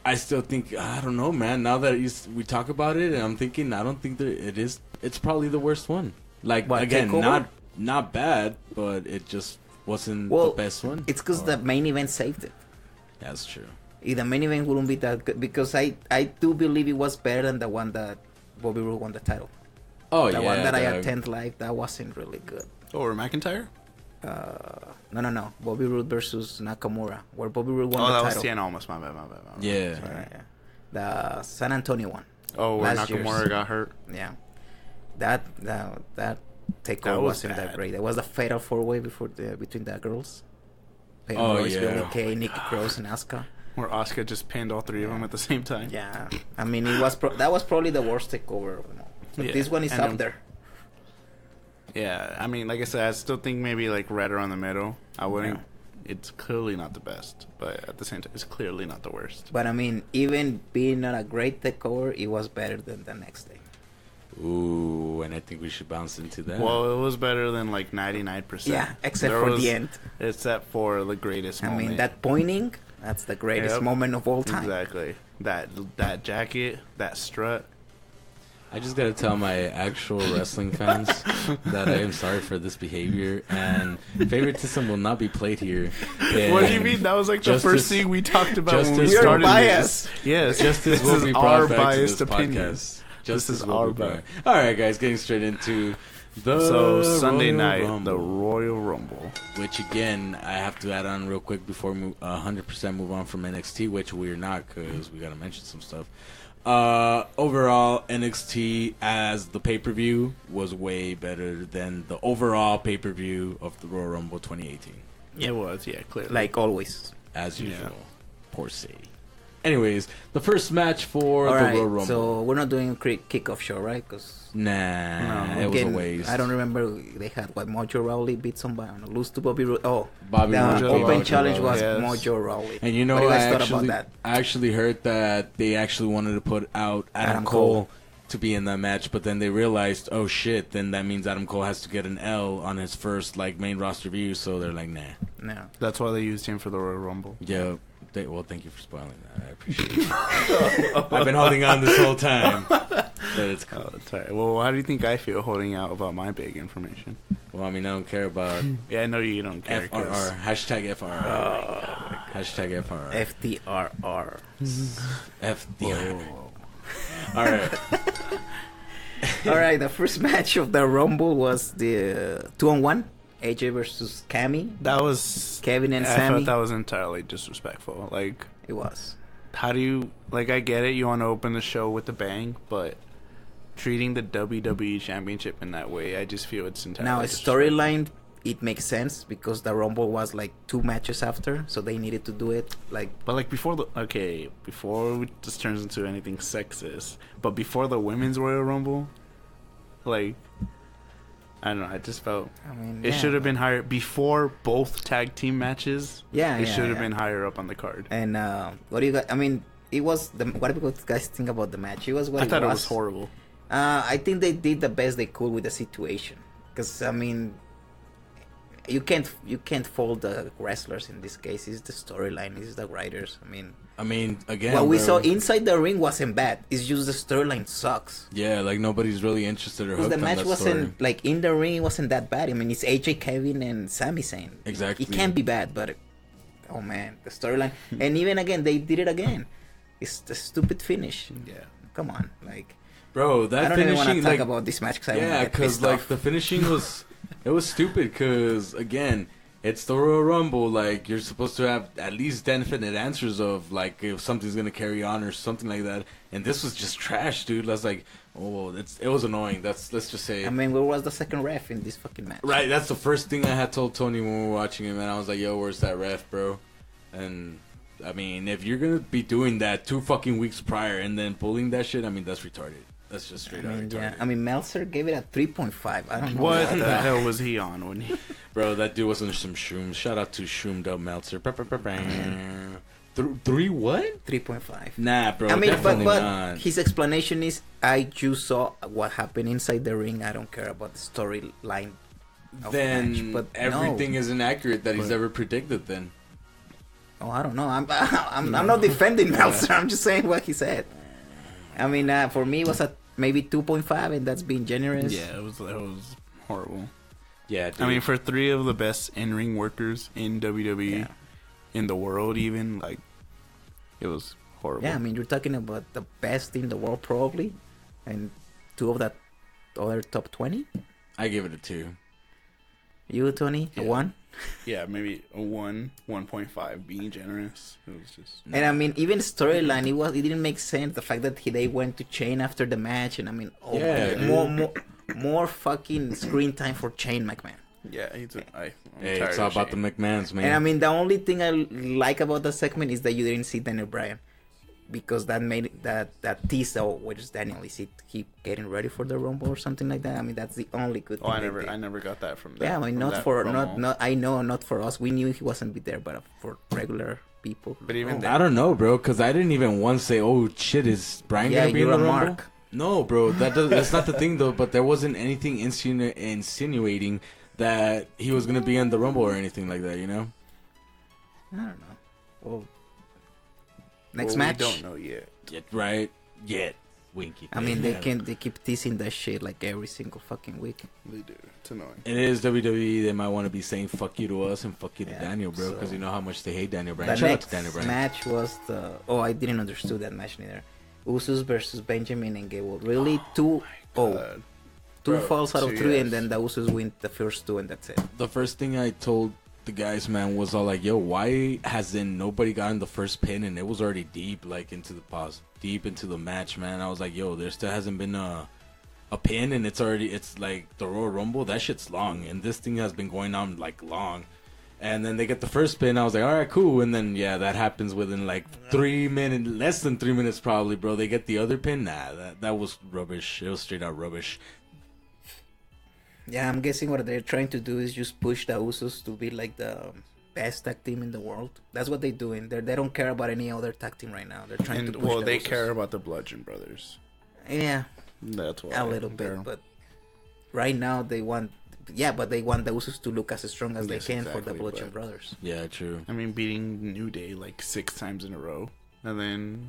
I still think I don't know, man. Now that we talk about it, and I'm thinking I don't think that it is. It's probably the worst one. Like What, again, Takeover? not bad, but it just wasn't well, the best one. it's because the main event saved it. That's true. If the main event wouldn't be that good, because I do believe it was better than the one that Bobby Roode won the title. Oh The yeah, one that I dog. attend live, that wasn't really good. Or McIntyre? No. Bobby Roode versus Nakamura, where Bobby Roode won Oh, the that was title. Cien almost. My bad. Yeah. Yeah. The San Antonio one. Oh, where Last Nakamura year's. got hurt. Yeah. That takeover That was wasn't that bad. great. It was the fatal 4-way between the girls. Peyton Oh, Royce, yeah. Billie Kay, Nikki Cross, and Asuka. Where Asuka just pinned all 3 of them at the same time. Yeah. I mean, that was probably the worst takeover of them all. But Yeah, this one is and up then- there. Yeah, I mean, like I said, I still think maybe like right around the middle. I wouldn't. It's clearly not the best, but at the same time, it's clearly not the worst. But I mean, even being not a great takeover, it was better than the next day. Ooh, and I think we should bounce into that. Well, it was better than like 99%. Yeah, except There for was- the end. Except for the greatest I moment. mean, that pointing—that's the greatest Yep. moment of all time. Exactly. That jacket, that strut. I just gotta tell my actual wrestling fans that I am sorry for this behavior, and favoritism will not be played here. What do you mean? That was like the first thing we talked about when we Justice- started biased. this. Yes, Justice this will is be our brought back to biased this opinion. podcast. Justice is will our be brought. bias. All right, guys, getting straight into the So Sunday Royal night, Rumble, the Royal Rumble. which again I have to add on real quick before we 100% move on from NXT, which we're not because we gotta mention some stuff. Overall, NXT as the pay-per-view was way better than the overall pay-per-view of the Royal Rumble 2018, It was, yeah, clearly. Like always. as Yeah. usual. Poor Sadie. Anyways, the first match for All the right, Royal Rumble. so we're not doing a kickoff show, right? Because Nah, No. it was a again, waste. I don't remember. They had what Mojo Rawley beat somebody, lose to Bobby. Bobby the Mojo open Rawley. challenge was yes. Mojo Rawley. And you know, what do you I guys thought actually, about that? I actually heard that they actually wanted to put out Adam Cole to be in that match, but then they realized, oh shit, then that means Adam Cole has to get an L on his first like main roster view, so they're like, nah. No. That's why they used him for the Royal Rumble. Yeah. Well, thank you for spoiling that. I appreciate it. I've been holding on this whole time. But it's cool. Oh, that's all right. Well, how do you think I feel holding out about my big information? Well, I mean, I don't care about Yeah, I know you don't care. FRR. Hashtag FRR. Hashtag FRR. FTRR. FDR. All right. All right, the first match of the Rumble was the 2-on-1. AJ versus Cammy. That was Kevin and I Sammy. thought that was entirely disrespectful. Like, It was. how do you like? I get it. You want to open the show with a bang, but treating the WWE Championship in that way, I just feel it's entirely Now, a disrespectful. storyline, it makes sense because the Rumble was like 2 matches after, so they needed to do it. Like, But like before this turns into anything sexist, but before the Women's Royal Rumble, like, I don't know. I just felt I mean, it should have been higher before both tag team matches. Yeah, it yeah, should have yeah. been higher up on the card. And what do you guys? I mean, it was the. What do you guys think about the match? It was what I thought it was horrible. I think they did the best they could with the situation. Because I mean, you can't fault the wrestlers in this case. It's the storyline. It's the writers. I mean, Again, what we bro, saw inside the ring wasn't bad. It's just the storyline sucks. Yeah, like nobody's really interested or Because hooked the on match that wasn't story. like in the ring. It wasn't that bad. I mean, it's AJ, Kevin, and Sami Zayn. Exactly. It can't be bad, but oh man, the storyline. And even again, they did it again. It's the stupid finish. Yeah. Come on, like. Bro, that I don't even want to finishing, talk like, about this match because yeah, because like the finishing was, it was stupid. Because again, it's the Royal Rumble. Like you're supposed to have at least definite answers of like if something's gonna carry on or something like that. And this was just trash, dude. That's like, oh, it was annoying. Let's just say. I mean, where was the second ref in this fucking match? Right, that's the first thing I had told Tony when we were watching him, and I was like, "Yo, where's that ref, bro?" And I mean, if you're gonna be doing that 2 fucking weeks prior and then pulling that shit, I mean, that's retarded. That's just straight out retarded. Yeah. I mean, Meltzer gave it a 3.5. I don't know What about the that. hell was he on when he? Bro, that dude was on some shrooms. Shout out to Shroomed Up Meltzer. 3 what? 3.5. Nah, bro, I mean, definitely but not. his explanation is, I just saw what happened inside the ring. I don't care about the storyline. of the Then match. But everything no. is inaccurate that he's But- ever predicted. Then Oh, I don't know. I'm not defending Meltzer. I'm just saying what he said. I mean, for me, it was at maybe 2.5, and that's being generous. Yeah, it was horrible. yeah, dude. I mean, for 3 of the best in-ring workers in WWE, Yeah. in the world, even like, it was horrible. Yeah, I mean, you're talking about the best in the world, probably, and 2 of that other top 20. I give it a 2. You, Tony, a Yeah. 1. Yeah, maybe a 1.5, being generous. It was just. And I mean, even storyline, it didn't make sense. The fact that they went to Chain after the match, and I mean, Yeah, more fucking screen time for Chain McMahon. Yeah, I'm Hey, tired it's all of about the Shane. McMahons, man. And I mean, the only thing I like about the segment is that you didn't see Daniel Bryan, because that made that tease. Oh, where's Daniel? Is he getting ready for the Rumble or something like that? I mean, that's the only good thing. Oh, they did. I never got that from that. Yeah, I mean, from not that for promo. not I know not for us. We knew he wasn't be there, but for regular people. But even Oh. then- I don't know, bro, because I didn't even once say, "Oh shit, is Brian Yeah, gonna be in you're the a Rumble?" mark. No, bro, that's not the thing though. But there wasn't anything insinuating that he was gonna be in the Rumble or anything like that, you know? I don't know. Well, next Well, match. We don't know yet. Right? Yet. winky. I mean, they keep teasing that shit like every single fucking week. They do. It's annoying. It is WWE. They might want to be saying "fuck you" to us and "fuck you" to Yeah, Daniel, bro, because so- you know how much they hate Daniel Bryan. The Shout out next to Daniel Bryan. match was the... Oh, I didn't understand that match neither. Usos versus Benjamin and Gable. Really? Two Bro, falls out of 2 three, years. and then the Usos win the first 2, and that's it. The first thing I told the guys, man, was all like, "Yo, why hasn't nobody gotten the first pin?" And it was already deep, like into the pause, deep into the match, man. I was like, "Yo, there still hasn't been a pin, and it's like the Royal Rumble. That shit's long, and this thing has been going on like long." And then they get the first pin. I was like, "All right, cool." And then yeah, that happens within like 3 minutes, less than 3 minutes probably, bro. They get the other pin. Nah, that was rubbish. It was straight out rubbish. Yeah, I'm guessing what they're trying to do is just push the Usos to be like the best tag team in the world. That's what they're doing. They don't care about any other tag team right now. They're trying to push the They Usos. care about the Bludgeon Brothers. Yeah, That's why. a little bit, but right now they want... Yeah, but they want the Usos to look as strong as they Yes, can for the exactly, Bludgeon but- Brothers. Yeah, true. I mean, beating New Day like 6 times in a row, and then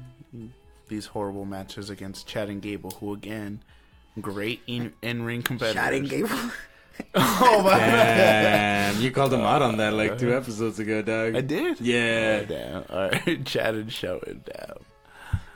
these horrible matches against Chad and Gable, who again, great in-ring competitors. Chad and Gable. Oh my god! Damn, you called him out on that like 2 episodes ago, dog. I did. Yeah. Oh, damn. All right, Chad and Shelton down,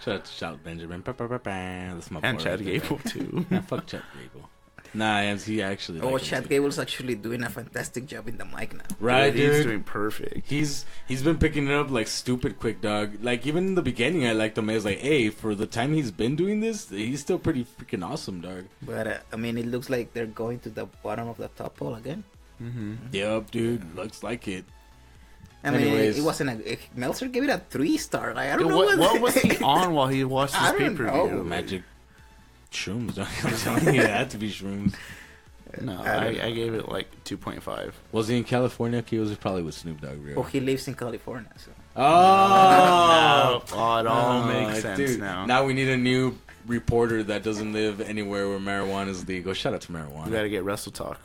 Shout out to Shout Benjamin. That's my and boy Chad right there. Gable too. Nah, fuck Chad Gable. Nah, he actually. Oh, like him Chad too. Gable's actually doing a fantastic job in the mic now. Right, He's dude. doing perfect. He's been picking it up like stupid quick, dog. Like even in the beginning, I liked him. I was like, hey, for the time he's been doing this, he's still pretty freaking awesome, dog. But I mean, it looks like they're going to the bottom of the top pole again. Mm-hmm. Yep, dude. Looks like it. I mean, Anyways. it wasn't a... Meltzer gave it a 3-star. Like, I don't know What was he on while he watched I this don't pay-per-view? know. Magic shrooms, dog. I'm telling you, it had to be shrooms. No, I don't I gave it like 2.5. Was he in California? He was probably with Snoop Dogg, real. Oh, he lives in California, so... Oh, Oh, it all makes sense dude. now. Now we need a new reporter that doesn't live anywhere where marijuana is legal. Shout out to marijuana. We gotta get Wrestle Talk.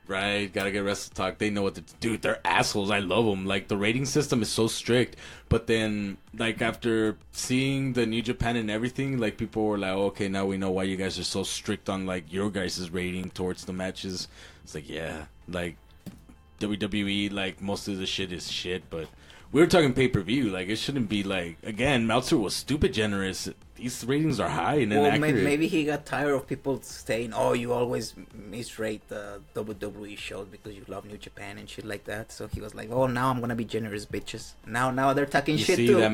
Right, gotta get Wrestle Talk. They know what to do. They're assholes. I love them. Like, the rating system is so strict. But then, like, after seeing the New Japan and everything, like, people were like, okay, now we know why you guys are so strict on, like, your guys' rating towards the matches. It's like, yeah, like, WWE, like, most of the shit is shit. But we were talking pay-per-view. Like, it shouldn't be, like, again, Meltzer was stupid generous. These ratings are high and Well, inaccurate. maybe he got tired of people saying, "Oh, you always misrate the WWE shows because you love New Japan and shit like that." So he was like, "Oh, now I'm gonna be generous, bitches." Now they're talking You shit see, too. that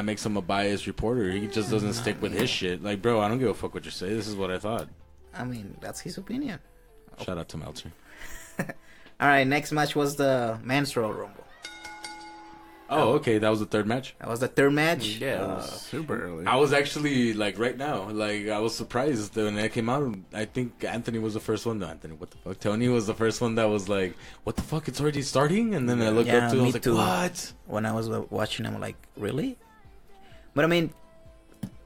makes him a biased reporter. He just doesn't stick with his shit. Like, bro, I don't give a fuck what you say. This is what I thought. I mean, that's his opinion. Shout out to Meltzer. All right, next match was the Men's Royal Rumble. Oh, okay, that was the third match. That was the third match. Yeah, it was super early. I was actually like right now, like I was surprised when it came out. I think Anthony was the first one. No, Anthony, what the fuck? Tony was the first one that was like, "What the fuck? It's already starting!" And then I looked Yeah, up to it, I me was like, too. "What?" When I was watching, I'm like, "Really?" But I mean,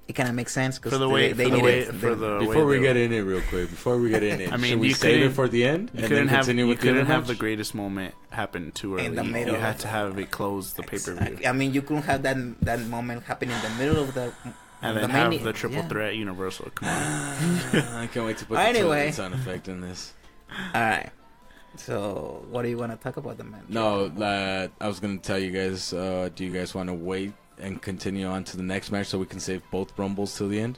it kind of makes sense because For the way- they for the need way- it. for the- Before we they- get in it, real quick. Before we get in it, I mean, should we you save it couldn't- for the end You and couldn't then have continue with the couldn't other have the match? greatest moment happen too early. In the middle You had of to have it close the pay per view, I mean, you couldn't have that moment happen in the middle of the and the then main- have the triple yeah. threat Universal. Come on. I can't wait to put Anyway. the sound effect in this. All right. So, what do you want to talk about the match? No, I was gonna tell you guys. Do you guys want to wait and continue on to the next match so we can save both rumbles till the end?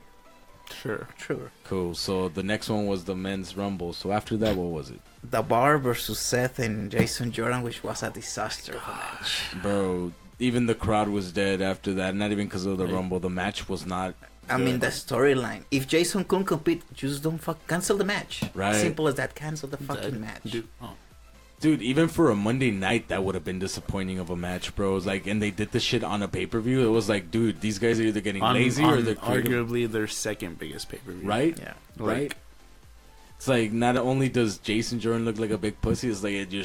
Sure. Sure. Cool. So the next one was the men's rumble. So after that, what was it, The Bar versus Seth and Jason Jordan, which was a disaster of a match. bro? Even the crowd was dead after that. Not even because of the rumble. The match was not. I mean, the storyline. If Jason couldn't compete, just don't cancel the match. Right. Simple as that. Cancel the fucking match. Dude, even for a Monday night, that would have been disappointing of a match, bro. It was like, and they did this shit on a pay-per-view. It was like, dude, these guys are either getting lazy or they're creative. arguably their second biggest pay per view. Right? Yeah. Right? It's like, not only does Jason Jordan look like a big pussy, it's like the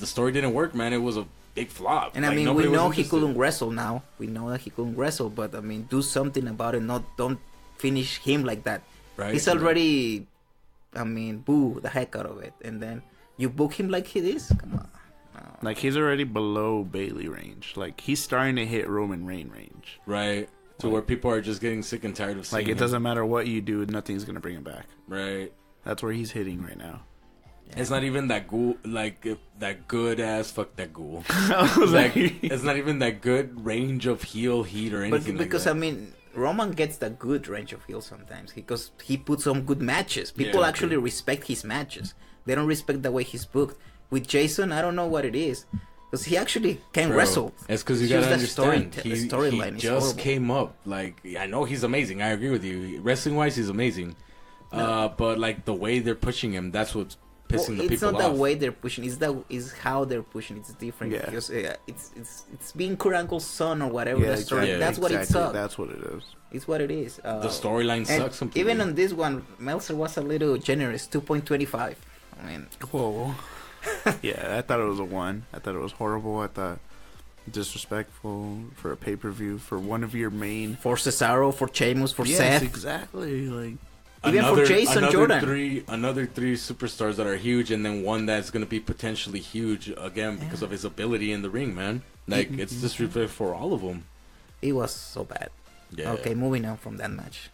story didn't work, man. It was a big flop. And Like, I mean, nobody we was know he interested. couldn't wrestle now. We know that he couldn't wrestle, but I mean, do something about it. Don't finish him like that. Right? He's already, I mean, boo the heck out of it. And then you book him like he is? Come on. No. Like he's already below Bailey range. Like he's starting to hit Roman Reign range. Right. To where people are just getting sick and tired of seeing Like, it him. doesn't matter what you do, nothing's going to bring him back. Right. That's where he's hitting right now. Yeah. It's not even that ghoul, like, that good ass, fuck that ghoul. like, it's not even that good range of heel heat or anything because, like that. I mean, Roman gets the good range of heel sometimes because he puts on good matches. People actually respect his matches. They don't respect the way he's booked. With Jason, I don't know what it is. Because he actually can wrestle. It's because you gotta understand. He just came up. Like, I know he's amazing. I agree with you. Wrestling wise, he's amazing. No. But like the way they're pushing him, that's what's pissing the people off. It's not the way they're pushing. It's how they're pushing. It's different. Yeah. Because it's being Kurt Angle's son or whatever. Yeah, that's what it sucks. That's what it is. It's what it is. The storyline sucks completely. Even on this one, Meltzer was a little generous. 2.25. I mean, whoa. Yeah, I thought it was a 1. I thought it was horrible. I thought disrespectful for a pay-per-view for one of your main... For Cesaro, for Sheamus, for yes, Seth. Exactly. Like, even for Jason Jordan. Another three superstars that are huge, and then one that's going to be potentially huge again because of his ability in the ring, man. Like, it's disrespect for all of them. It was so bad. Yeah. Okay, moving on from that match.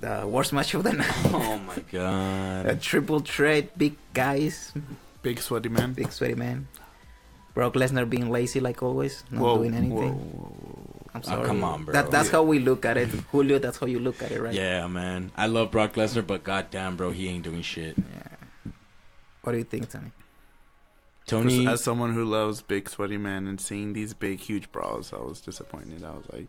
The worst match of the night. Oh my god. A triple threat, big guys. Big sweaty man. Big sweaty man. Brock Lesnar being lazy like always, not doing anything. I'm sorry. Oh, come on, bro. That's how we look at it. Julio, that's how you look at it, right? Yeah, man. I love Brock Lesnar, but goddamn, bro, he ain't doing shit. Yeah. What do you think, Tony? Tony, as someone who loves big sweaty men and seeing these big huge bras, I was disappointed. I was like,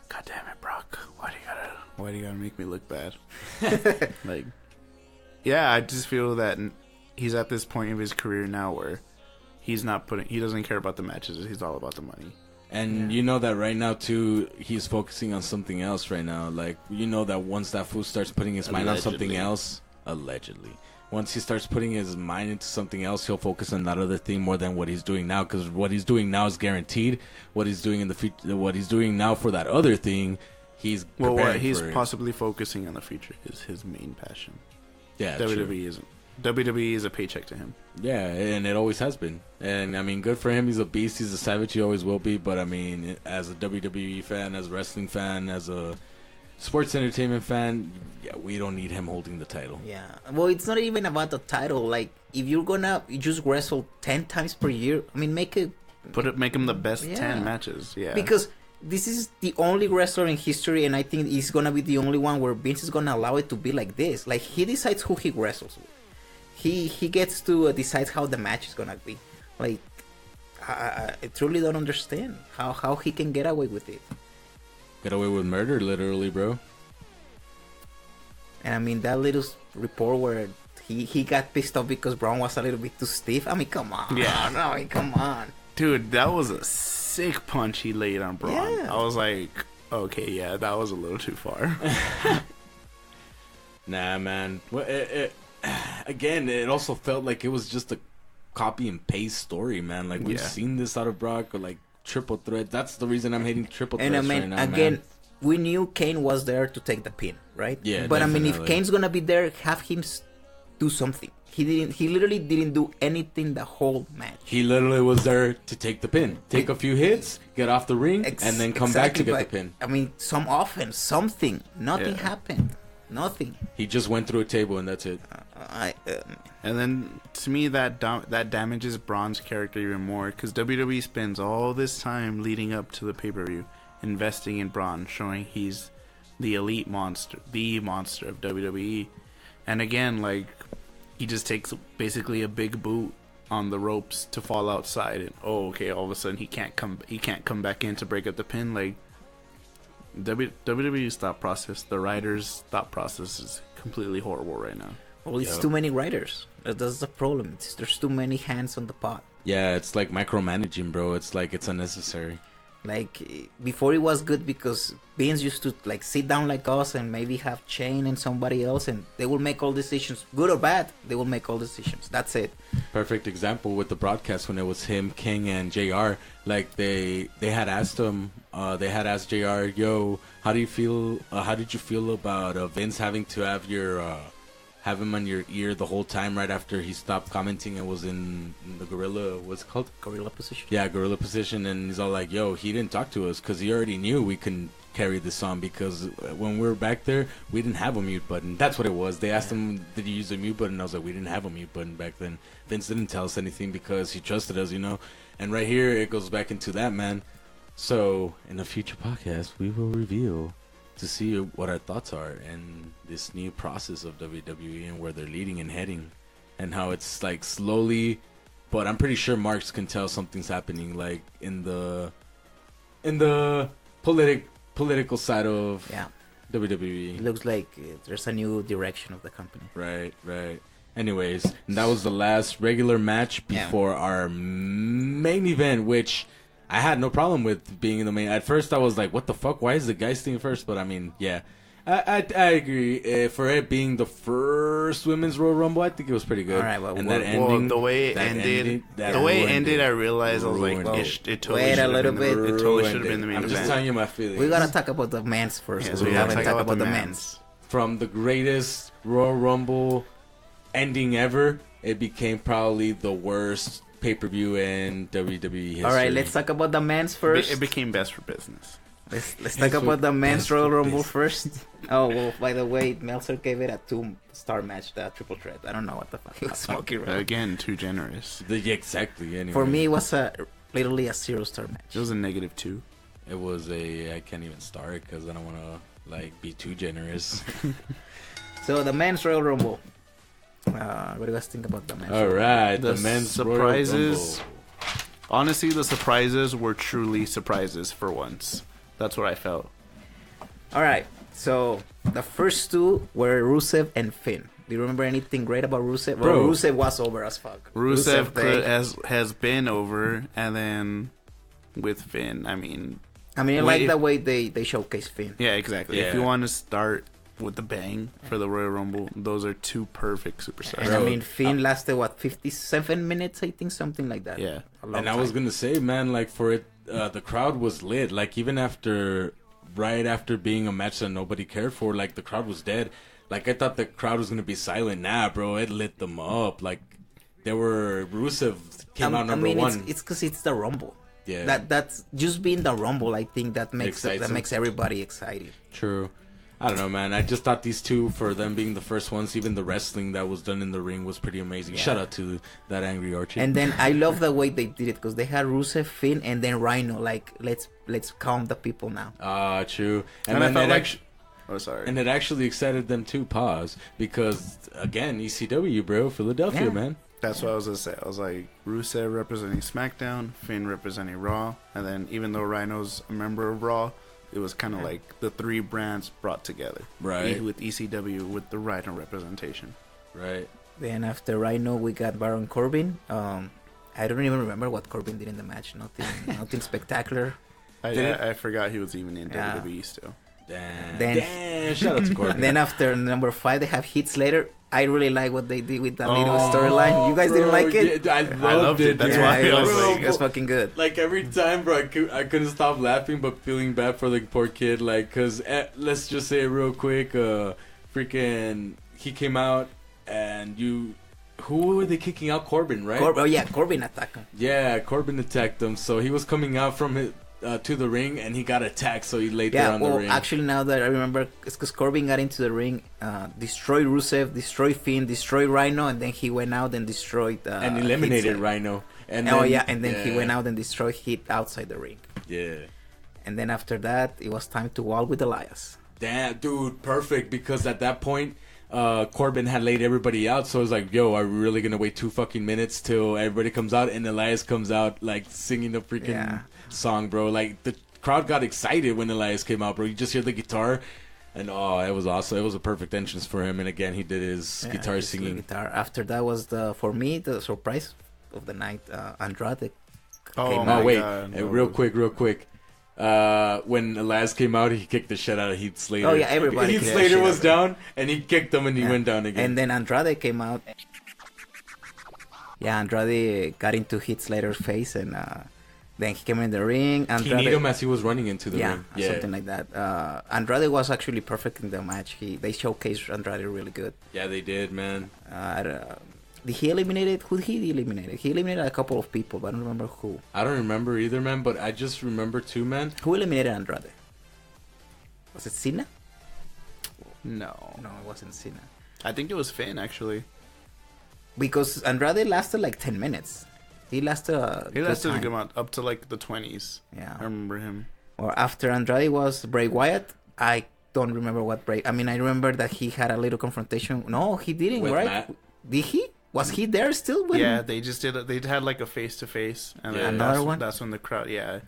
God damn it, Brock. Why do you gotta make me look bad? Like, yeah, I just feel that he's at this point of his career now where he doesn't care about the matches. He's all about the money. And you know that right now too, he's focusing on something else right now. Like, you know that once that fool starts putting his mind on something else, allegedly, once he starts putting his mind into something else, he'll focus on that other thing more than what he's doing now. Because what he's doing now is guaranteed. What he's doing in the future, what he's doing now for that other thing, he's what he's possibly focusing on the future is his main passion. Yeah, WWE isn't. WWE is a paycheck to him. Yeah, and it always has been. And I mean, good for him. He's a beast. He's a savage. He always will be. But I mean, as a WWE fan, as a wrestling fan, as a sports entertainment fan, yeah, we don't need him holding the title. Yeah. Well, it's not even about the title. Like, if you're gonna just wrestle 10 times per year, I mean, make him the best 10 matches. Yeah. Because this is the only wrestler in history, and I think he's gonna be the only one where Vince is gonna allow it to be like this. Like, he decides who he wrestles with. He gets to decide how the match is gonna be. Like, I truly don't understand how he can get away with it. Get away with murder, literally, bro. And I mean, that little report where he got pissed off because Braun was a little bit too stiff. I mean, come on. Yeah. No, I mean, come on. Dude, that was a sick punch he laid on Braun. Yeah. I was like, okay, yeah, that was a little too far. Nah, man. Well, again, it also felt like it was just a copy and paste story, man. Like, we've seen this out of Brock, or like triple threat. That's the reason I'm hating triple threats. And I mean, right now, again, man. we knew Kane was there to take the pin, right? Yeah, but definitely. I mean, if Kane's gonna be there, have him do something. He literally didn't do anything the whole match. He literally was there to take the pin, take a few hits, get off the ring, and then come back to get the pin. I mean, some offense, something. Nothing happened. Nothing. He just went through a table and that's it. And then, to me, that damages Braun's character even more, because WWE spends all this time leading up to the pay-per-view investing in Braun, showing he's the elite monster, the monster of WWE. And again, like, he just takes basically a big boot on the ropes to fall outside, and okay, all of a sudden he can't come back in to break up the pin. Like, WWE's thought process, the writers' thought process is completely horrible right now. Well, it's too many writers. That's the problem. There's too many hands on the pot. Yeah, it's like micromanaging, bro. It's like it's unnecessary. Like, before it was good because Vince used to like sit down like us and maybe have Shane and somebody else, and they will make all decisions, good or bad. They will make all decisions. That's it. Perfect example with the broadcast when it was him, King, and JR. Like, they had asked him, they had asked JR, yo, how do you feel? How did you feel about Vince having to have your have him on your ear the whole time right after he stopped commenting and was in the gorilla, what's it called? Gorilla position. Yeah, gorilla position. And he's all like, yo, he didn't talk to us because he already knew we couldn't carry this on because when we were back there, we didn't have a mute button. That's what it was. They asked him, did you use a mute button? I was like, we didn't have a mute button back then. Vince didn't tell us anything because he trusted us, you know. And right here, it goes back into that, man. So, in a future podcast, we will reveal to see what our thoughts are and this new process of WWE and where they're leading and heading, and how it's like slowly, but I'm pretty sure Marks can tell something's happening, like in the political side of WWE. It looks like there's a new direction of the company. Right. Anyways, and that was the last regular match before our main event, which I had no problem with being in the main. At first, I was like, what the fuck? Why is the guys thing first? But I mean, yeah. I agree. For it being the first women's Royal Rumble, I think it was pretty good. All right, well, and that ending, the way it ended, I realized I was like, it totally wait a little bit. It totally should have been the main I'm event. just telling you my feelings. We gotta talk about the men's first. Yeah, We haven't talked about the men's. From the greatest Royal Rumble ending ever, it became probably the worst pay-per-view in WWE history. All right, let's talk about the men's first. It became best for business. Let's talk about the men's Royal Rumble first. Oh, well, by the way, Meltzer gave it a 2-star match, the triple threat. I don't know what the fuck he was smoking around. Again, too generous. Exactly. Anyway. For me, it was literally a 0-star match. It was a -2. It was I can't even start because I don't want to like be too generous. So the men's Royal Rumble. What do you guys think about the men's? All right, The the men's surprises. Royal Rumble. Honestly, the surprises were truly surprises for once. That's what I felt. All right, so the first two were Rusev and Finn. Do you remember anything great about Rusev? Well, Bro. Rusev was over as fuck. Rusev they- has been over, and then with Finn, I mean, I like the way they showcase Finn. yeah, exactly. Yeah. If you want to start with the bang for the Royal Rumble, those are two perfect superstars. And Finn lasted 57 minutes, I think, something like that. Yeah. A long And I was time. gonna say, man, like for it, the crowd was lit. Like even right after being a match that nobody cared for, like the crowd was dead. Like I thought the crowd was gonna be silent. Nah, bro, it lit them up. Like Rusev came out number one. It's because it's the Rumble. Yeah. That's just being the Rumble. I think that makes Excites them. everybody excited. True. I don't know, man. I just thought these two, for them being the first ones, even the wrestling that was done in the ring was pretty amazing. Yeah. Shout out to that Angry Archie. And then I love the way they did it because they had Rusev, Finn, and then Rhino. Like let's calm the people now. True. And I felt like, oh sorry, and it actually excited them to pause because again, ECW, bro, Philadelphia, Yeah. man. that's what I was gonna say. I was like, Rusev representing SmackDown, Finn representing Raw, and then even though Rhino's a member of Raw, it was kind of like the three brands brought together, Right. With ECW with the Rhino representation. Right. Then after Rhino, we got Baron Corbin. I don't even remember what Corbin did in the match. Nothing spectacular. I forgot he was even in Yeah. WWE still. Damn. Shout out to Corbin. And then after number 5, they have Heath Slater. I really like what they did with that little storyline. You guys didn't like it? Yeah, I loved it. That's dude. why it I was, was like, it was fucking good. Like every time, bro, I couldn't stop laughing, but feeling bad for the poor kid. Like, cause let's just say real quick, freaking, he came out and who were they kicking out? Corbin, right? Corbin attacked him. Yeah, Corbin attacked him. So he was coming out from it to the ring, and he got attacked. So he laid there on the ring. Actually, now that I remember, it's because Corbin got into the ring, destroyed Rusev, destroyed Finn, destroyed Rhino, and then he went out and destroyed and eliminated Heath. Rhino. And then he went out and destroyed Heath outside the ring. Yeah. And then after that, it was time to wall with Elias. Damn, dude, perfect. Because at that point, Corbin had laid everybody out, so it was like, yo, are we really gonna wait 2 fucking minutes till everybody comes out? And Elias comes out like singing the freaking song, bro. Like the crowd got excited when Elias came out, bro. You just hear the guitar, and it was awesome. It was a perfect entrance for him. And again, he did his guitar singing. After that was for me the surprise of the night. Andrade. Oh Oh wait, God, no. real quick. When Elias came out, he kicked the shit out of Heath Slater. Oh, yeah, everybody Heath kicked the Slater shit was out down, and he kicked him, and he went down again. And then Andrade came out. Yeah, Andrade got into Heath Slater's face, and Then he came in the ring. He needed him as he was running into the ring. Yeah, something like that. Andrade was actually perfect in the match. They showcased Andrade really good. Yeah, they did, man. Did he eliminate? Who did he eliminate? He eliminated a couple of people, but I don't remember who. I don't remember either, man. But I just remember too, man. Who eliminated Andrade? Was it Cena? No, it wasn't Cena. I think it was Finn actually. Because Andrade lasted like 10 minutes. He lasted a He good lasted a time. good amount, up to like the 20s. Yeah. I remember him. Or after Andrade was Bray Wyatt. I don't remember what Bray. I mean, I remember that he had a little confrontation. No, he didn't. With right? Matt? Did he? Was he there still? With Yeah, him? they just did. They had like a face to face, and Yeah. then Another one? That's when the crowd. Yeah.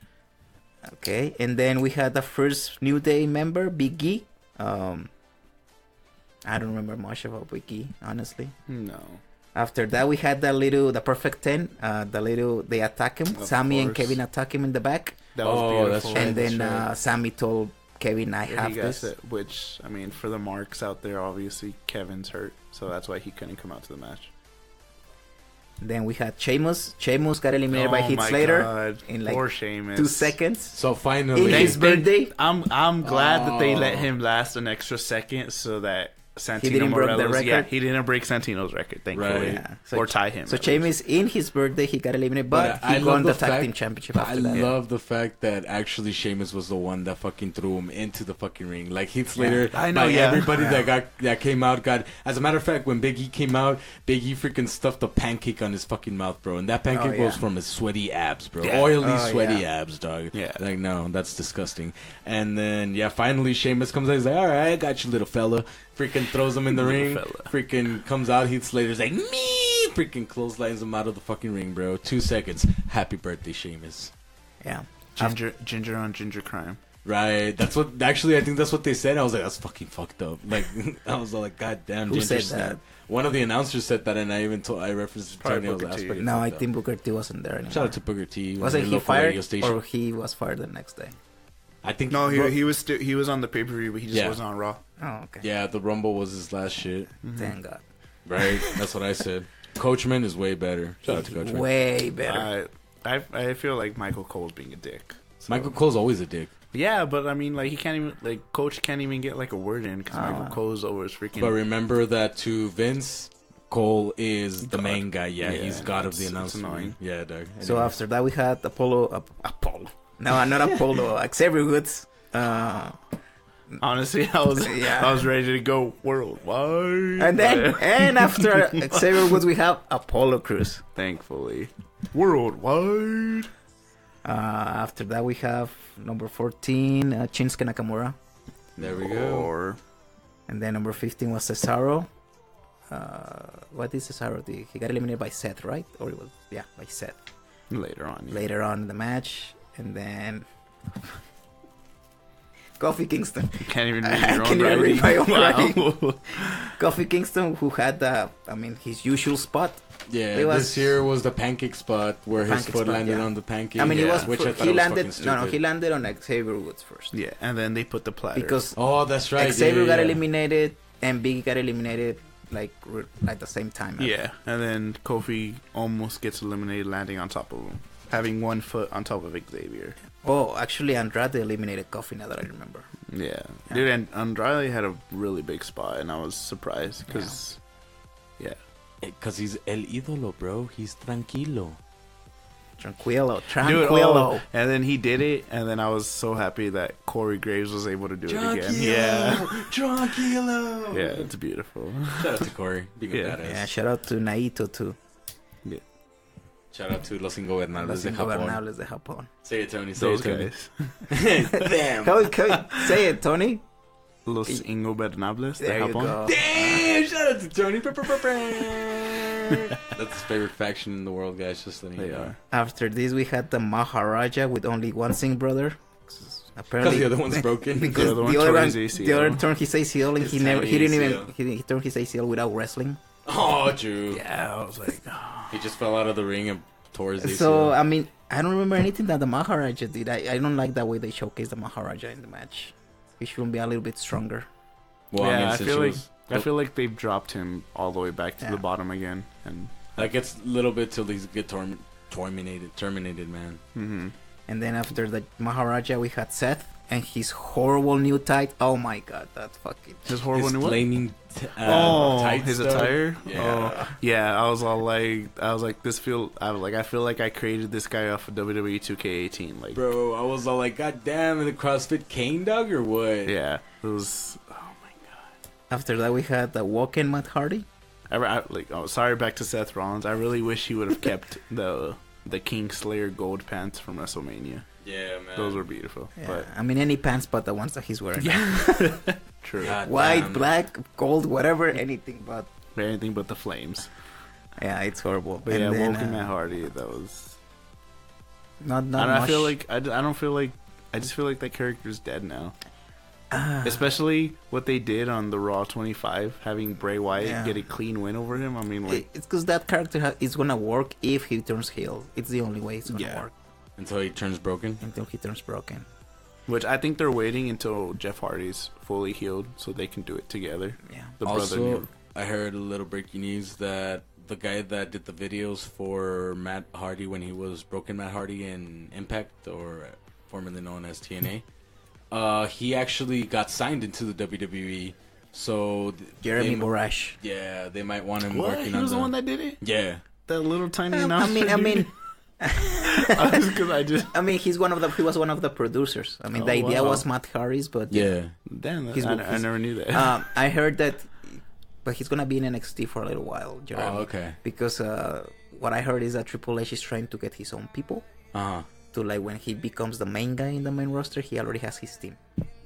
Okay, and then we had the first New Day member, Big E. I don't remember much about Big E, honestly. No. After that, we had the perfect 10. They attack him. Of Sammy and course. Kevin attack him in the back. That was Oh, beautiful. that's right. And then right. Sammy told Kevin, I Yeah, have he got this. it, which, I mean, for the marks out there, obviously Kevin's hurt, so that's why he couldn't come out to the match. Then we had Sheamus. Sheamus got eliminated by Oh Heath my Slater God. in like Poor Sheamus. 2 seconds. So In finally, his birthday. I'm glad that they let Oh. him last an extra second so that Santino didn't break the Morella's- record? Yeah, he didn't break Santino's record, thankfully. Right. Yeah. Or tie him. So at Sheamus, in his birthday, he got eliminated, but he won the tag team championship I after that. love the fact that actually Sheamus was the one that fucking threw him into the fucking ring. Like Heath Slater, I know, like, yeah. everybody Yeah. that came out got. As a matter of fact, when Big E came out, Big E freaking stuffed a pancake on his fucking mouth, bro, and that pancake yeah. was from his sweaty abs, bro, Yeah. oily, Oh, sweaty yeah. abs, dog. Yeah. Like no, that's disgusting. And then finally Sheamus comes out. He's like, all right, I got you, little fella. Freaking throws him in the Little ring. fella. Freaking comes out. Heath Slater's like, me. Freaking clotheslines him out of the fucking ring, bro. 2 seconds. Happy birthday, Sheamus. Yeah. Ginger on ginger crime. Right. That's what. Actually, I think that's what they said. I was like, that's fucking fucked up. Like, I was like, god damn. Who Ginger said snap. that? One of the announcers said that, and I even I referenced it to Probably Tony. I was Booker like, that's T. pretty No, I fucked up. think Booker T wasn't there anymore. Shout out to Booker T. Wasn't your he local radio fired, station. or he was fired the next day? I think No, he was still he was on the pay per view, but he just Yeah. wasn't on Raw. Oh, okay. Yeah, the Rumble was his last shit. Thank God. Right. That's what I said. Coachman is way better. Shout out to Coachman. Way better. I feel like Michael Cole's being a dick. So- Michael Cole's always a dick. Yeah, but I mean, like he can't even Coach can't even get like a word in because Oh, Michael wow. Cole's always freaking. But remember that to Vince, Cole is the God. main guy. Yeah, Yeah, he's god of the it's announcement. annoying. Yeah, dog. So Anyways. after that, we had Apollo. No, not Apollo. Xavier Woods. Honestly, I Yeah. was ready to go worldwide. And after Xavier Woods, we have Apollo Crews. thankfully, worldwide. After that, we have number 14, Shinsuke Nakamura. There we go. Or And then number 15 was Cesaro. What did Cesaro do? He got eliminated by Seth, right? Or it was, by Seth. later on. Yeah. Later on in the match. And then Kofi Kingston. You can't even I read your can't own even read my own writing. Wow. Kofi Kingston, who had his usual spot. Yeah, It was- this year was the pancake spot where his Pancake foot spot, landed yeah. on the pancake. I mean, Yeah. it was which I thought he was landed. fucking No, stupid. he landed on Xavier Woods first. Yeah, and then they put the platter. Because Oh, that's right. Xavier got yeah. eliminated and Biggie got eliminated at the same time. yeah, and then Kofi almost gets eliminated, landing on top of him, having one foot on top of Xavier. Oh, actually, Andrade eliminated Kofi. Now that I remember. Yeah, dude, and Andrade had a really big spot, and I was surprised because, yeah. Because he's el ídolo, bro. He's tranquilo. Tranquilo. Dude, and then he did it, and then I was so happy that Corey Graves was able to do it again. Yeah, Tranquilo. yeah, it's beautiful. Shout out to Corey. Being Yeah. a badass. Yeah, shout out to Naito too. Shout out to Los Ingobernables Los de Japón. Ingobernables de Japón. Say it, Tony. Say Those it, Tony. guys, Damn. Say it, Tony. Los Ingobernables de There you Japón. go. Damn! Shout out to Tony. That's his favorite faction in the world, guys. Just letting you They know. are. After this, we had the Maharaja with only one Singh brother. Because Apparently, the other one's broken. because The other one the other tore one, his ACL. the other turned his ACL and His he tiny didn't even ACL. he turned his ACL without wrestling. Oh, true. Yeah, I was like, He just fell out of the ring and tore his ACL. So I mean, I don't remember anything that the Maharaja did. I don't like that way they showcase the Maharaja in the match. He should be a little bit stronger. well, yeah, I mean, I since feel she like was, I feel like they've dropped him all the way back to Yeah. the bottom again, and like it's a little bit till these get terminated, man. Mm-hmm. And then after the Maharaja, we had Seth and his horrible new tight. Oh my god, that fucking. His horrible His new what? flaming tight his stuff. attire. Yeah. Oh, yeah. I was like, I feel like I created this guy off of WWE 2K18. Like, Bro, I was all like, God damn, the CrossFit Kane dog or what? yeah, it was. Oh my god. After that, we had the walk-in Matt Hardy. Sorry, back to Seth Rollins. I really wish he would have kept the Kingslayer gold pants from WrestleMania. Yeah, man. Those were beautiful. Yeah, But I mean, any pants but the ones that he's wearing. true. God White, damn. black, gold, whatever, anything but. Anything but the flames. Yeah, it's horrible. But And yeah, then, Woken Matt Hardy. That was. Not And much. I feel like I don't feel like. I just feel like that character's dead now. Especially what they did on the Raw 25, having Bray Wyatt get a clean win over him. I mean, like, it's because that character is gonna work if he turns heel. It's the only way it's gonna Yeah. work Until he turns broken. until he turns broken. which I think they're waiting until Jeff Hardy's fully healed so they can do it together. Yeah. The Also, brother. I heard a little breaking news that the guy that did the videos for Matt Hardy when he was Broken Matt Hardy in Impact, or formerly known as TNA, he actually got signed into the WWE. So Jeremy Borash. Yeah, they might want him What? working He on was the one that did it? Yeah. That little tiny I announcement. mean, because I just he was one of the producers. I mean, Oh, the idea wow. was Matt Harris, but Yeah. damn, He's- I never knew that. I heard that, but he's gonna be in NXT for a little while, Jeremy. Oh, okay. Because what I heard is that Triple H is trying to get his own people Uh-huh. to, like, when he becomes the main guy in the main roster, he already has his team.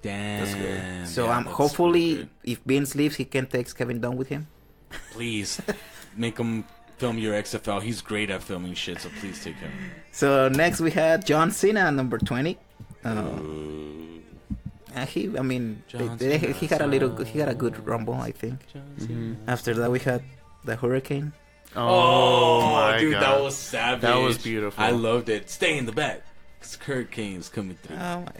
Damn. That's good. So Yeah, that's hopefully, really good. if Vince leaves, he can take Kevin Dunn with him. Please make him film your XFL. He's great at filming shit, so please take him. So next we had John Cena, number 20. He had a good rumble, I think. After that we had the Hurricane. Oh, my dude, God. that was savage. That was beautiful. I loved it. Stay in the back, cause Hurricane's coming through. Oh my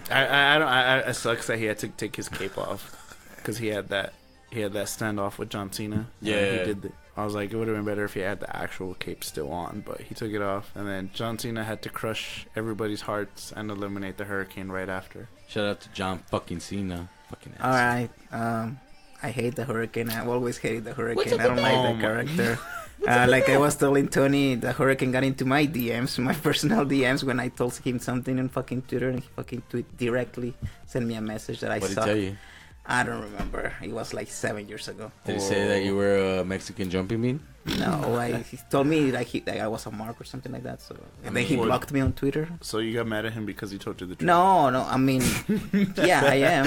god! It sucks that he had to take his cape off because he had that standoff with John Cena. Yeah. He did. I was like, it would have been better if he had the actual cape still on, but he took it off, and then John Cena had to crush everybody's hearts and eliminate the Hurricane right after. Shout out to John fucking Cena. Fucking ass. All right. I hate the Hurricane. I've always hated the Hurricane. I don't like Oh the my- character. Like I was telling Tony, the Hurricane got into my DMs, my personal DMs, when I told him something on fucking Twitter, and he fucking directly sent me a message that I What did he saw. tell you? I don't remember. It was like 7 years ago. Did he say that you were a Mexican jumping bean? No, he told me like I was a mark or something like that. So and then he What? blocked me on Twitter. So you got mad at him because he told you the truth? No, I mean, yeah, I am,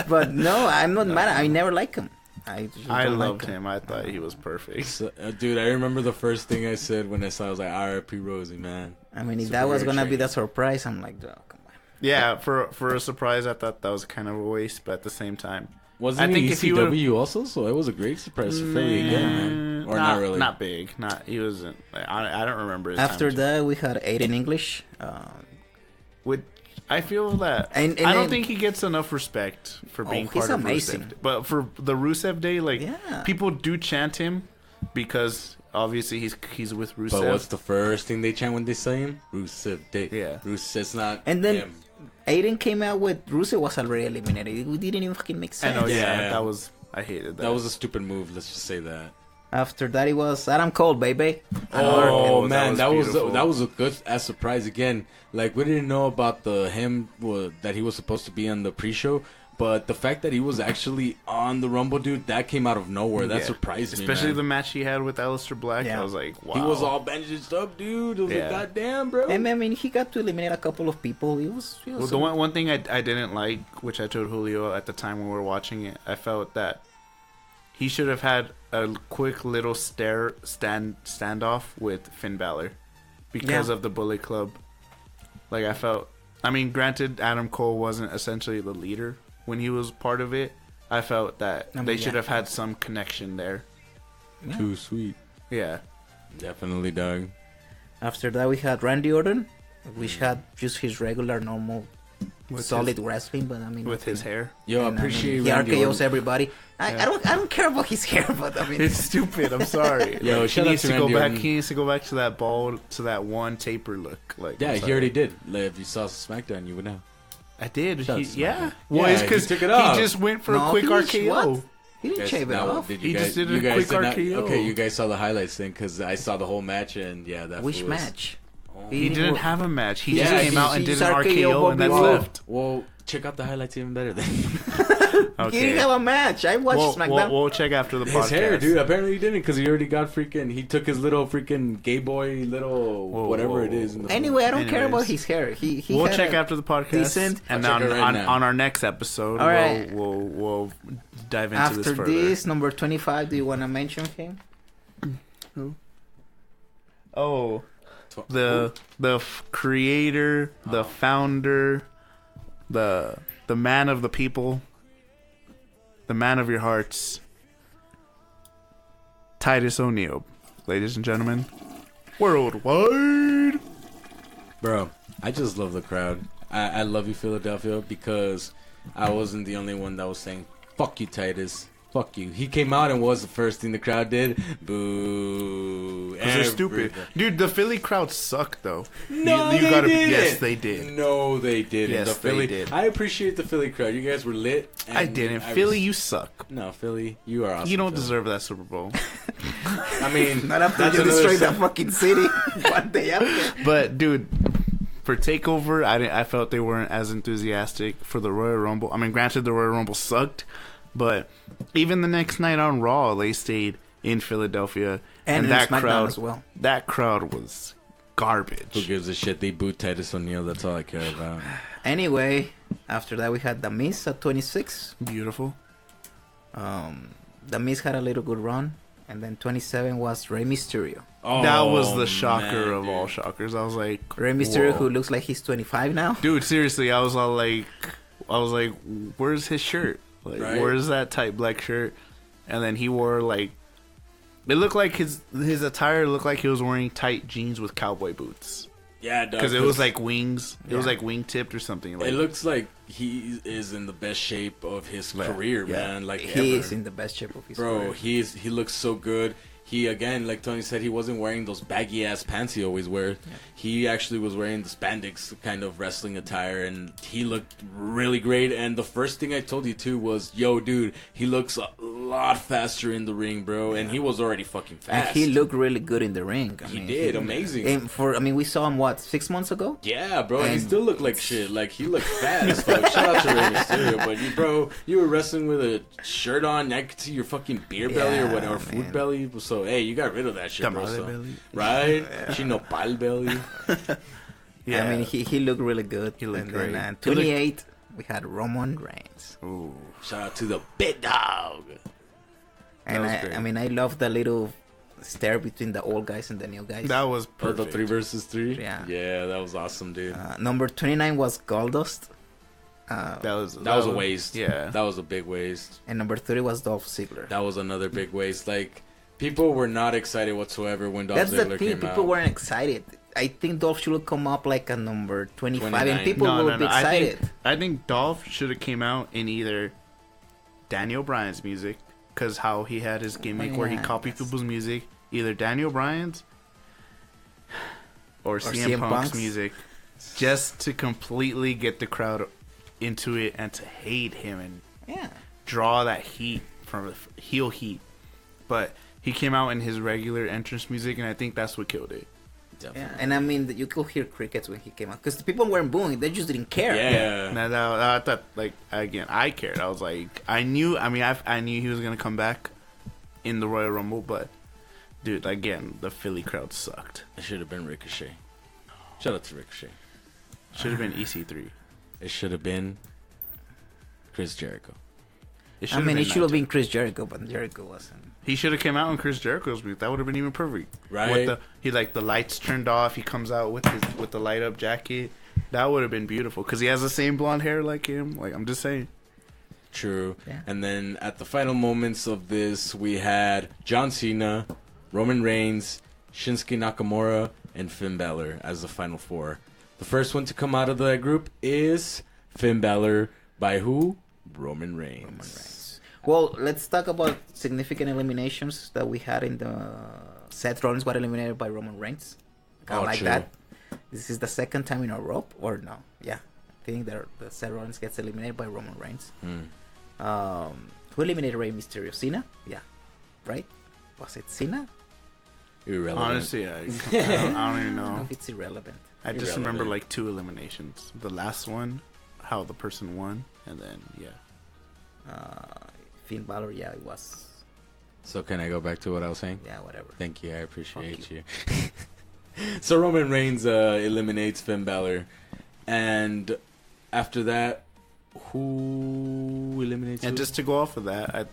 but no, I'm not mad. I never like him. I don't loved like him. I thought he was perfect. So, dude, I remember the first thing I said when I saw it, I was like, R.I.P. Rosie, man. I mean, if Super that was gonna be exciting. the surprise, I'm like, oh, come on. Yeah, for a surprise, I thought that was kind of a waste, but at the same time, Wasn't I think he if he would've- ECW also? So it was a great surprise for Philly again, man. Or not really. Not big. Not he wasn't. I don't remember. His After time. that, we had Aiden English. With I feel that And I don't then- think he gets enough respect for being he's part of amazing. Rusev. But for the Rusev Day, like Yeah. people do chant him because obviously he's with Rusev. But what's the first thing they chant when they say him? Rusev Day. Yeah. Rusev's not And then him. Aiden came out with Rusev was already eliminated. It didn't even fucking make I sense. know, Yeah. that was I hated that. That was a stupid move, let's just say that. After that, it was Adam Cole, baby. Oh that man, was that was beautiful. a good ass surprise again. Like we didn't know about that he was supposed to be on the pre-show, but the fact that he was actually on the Rumble, dude, that came out of nowhere. That Yeah. surprised me, Especially man. the match he had with Aleister Black. Yeah. I was like, wow. He was all bandaged up, dude. I was Yeah. like, God damn, bro. And I mean, he got to eliminate a couple of people. It was Well, the one thing I didn't like, which I told Julio at the time when we were watching it, I felt that he should have had a quick little standoff with Finn Balor because Yeah. of the Bullet Club. Like I mean, granted, Adam Cole wasn't essentially the leader when he was part of it. I felt that I mean, they should yeah. have had some connection there. Too sweet. Yeah. Definitely, dog. After that, we had Randy Orton, which had just his regular normal solid wrestling, but I mean, with his hair. Yo, I and, appreciate he Randy RKO's Orton. everybody. I don't care about his hair, but I mean, It's stupid. I'm sorry. Yo, Like, shout out to Randy Orton. He needs to go back to that bald, to that one taper look. Like, Yeah, I'm he sorry. already did. Like, if you saw SmackDown, you would know. I did. Shout out He, to yeah. SmackDown. Well, Yeah, it's he because took it off. he just went for a No, quick he was- RKO. what? He didn't Guys, shave it now, off. Did He you guys, just did a you guys quick did not- RKO. Okay, you guys saw the highlights thing because I saw the whole match and yeah, that Which was, match? He didn't have a match. He Yeah, just came he- out and he did just an RKO RKO and that's Bobby left. Well, check out the highlights even better then. He didn't have a match. I watched SmackDown. We'll check after the podcast. His hair, dude. Apparently he didn't because he already got freaking. He took his little freaking gay boy little whatever it is. In the Anyway, I don't care Anyways. about his hair. He We'll had check a after the podcast, decent- and I'll on, check it right on, now. on our next episode, All right. we'll dive into this After further. this, number 25. Do you want to mention him? Oh, the creator, the founder, the man of the people, the man of your hearts, Titus O'Neil, ladies and gentlemen, worldwide. Bro, I just love the crowd. I love you, Philadelphia, because I wasn't the only one that was saying, fuck you, Titus. Fuck you. He came out and was the first thing the crowd did. Boo. Because they're stupid. Dude, the Philly crowd sucked, though. No, You they gotta be- didn't. yes, they did. No, they didn't. Yes, the Philly, they did. I appreciate the Philly crowd. You guys were lit. and I didn't. I Philly, res- you suck. No, Philly, you are awesome. You don't Philly. deserve that Super Bowl. I mean, Not after that's you another destroyed side- that fucking city one day after. But dude, for Takeover, I felt they weren't as enthusiastic for the Royal Rumble. I mean, granted, the Royal Rumble sucked, but even the next night on Raw, they stayed in Philadelphia, And in that SmackDown crowd as well. That crowd was Who garbage. gives a shit? They booed Titus O'Neil. That's all I care about. Anyway, after that we had The Miz at 26. Beautiful. The Miz had a little good run. And then 27 was Rey Mysterio. That was Oh, the shocker man, of all dude. shockers. I was like, Rey Mysterio, whoa. who looks like he's 25 now. Dude, seriously, I was like, where's his shirt? Like, Right? where's that tight black shirt? And then he wore like, it looked like his attire looked like he was wearing tight jeans with cowboy boots Yeah, it does. because it was like wings. It was Yeah. like wing tipped or something. Like, It looks like he is in the best shape of his Yeah, career, yeah. man. Like He ever. is in the best shape of his Bro, career. he looks so good. He, again, like Tony said, he wasn't wearing those baggy ass pants he always wears. He actually was wearing the spandex kind of wrestling attire, and he looked really great. And the first thing I told you too was, yo, dude, he looks a lot faster in the ring, bro. And he was already fucking And fast. he looked really good in the ring. I He mean, did, amazing. And we saw him, what, 6 months ago? Yeah, bro, and he And- still looked like shit. Like, he looked fast. Like, shout out to Rey Mysterio. But, you were wrestling with a shirt on. I could see your fucking beer belly or Yeah, whatever, food man. belly. So, hey, you got rid of that shit, bro. Tamale So. belly. Right? Chino pal belly. yeah, I mean, he looked really good. He looked and great. Then, He looked- 28, we had Roman Reigns. Ooh. Shout out to the big dog. And was great. I mean, I love the little stare between the old guys and the new guys. That was Oh, the perfect. 3 versus 3? Yeah. Yeah, that was awesome, dude. Number 29 was Goldust. That was a waste. Yeah, That was a big waste. And number 30 was Dolph Ziggler. That was another big waste. Like, people were not excited whatsoever when Dolph That's Ziggler the thing. came People out. weren't excited. I think Dolph should come up like a number 25, 29. and people will be excited. I think Dolph should have came out in either Daniel Bryan's music, because how he had his gimmick where he yeah, copied yes. people's music, either Daniel Bryan's or CM Punk's Punk's. music, just to completely get the crowd into it and to hate him and Yeah. draw that heat from the heel heat. But he came out in his regular entrance music, and I think that's what killed it. Definitely. Yeah, and I mean, you could hear crickets when he came out because the people weren't booing; they just didn't care. Yeah. Now, I thought, like, again, I cared. I was like, I knew he was gonna come back in the Royal Rumble, but dude, again, the Philly crowd sucked. It should have been Ricochet. Shout out to Ricochet. Should have been EC3. It should have been Chris Jericho. It I mean, it should have Naito. been Chris Jericho, but Jericho wasn't. He should have came out in Chris Jericho's booth. That would have been even perfect. Right. With the lights turned off. He comes out with the light up jacket. That would have been beautiful because he has the same blonde hair like him. Like, I'm just saying. True. Yeah. And then at the final moments of this, we had John Cena, Roman Reigns, Shinsuke Nakamura, and Finn Balor as the final 4. The first one to come out of that group is Finn Balor by who? Roman Reigns. Well, let's talk about significant eliminations that we had in the... Seth Rollins got eliminated by Roman Reigns. Kind of like true. that. This is the second time in a row, or no? Yeah, I think the Seth Rollins gets eliminated by Roman Reigns. Who eliminated Rey Mysterio? Cena? Yeah, right? Was it Cena? Irrelevant. Honestly, I don't even I don't know. know if it's irrelevant. I just remember like 2 eliminations. The last one, how the person won, and then Finn Balor, yeah, it was. So can I go back to what I was saying? Yeah, whatever. Thank you. I appreciate you. So Roman Reigns eliminates Finn Balor. And after that, who eliminates And who? just to go off of that,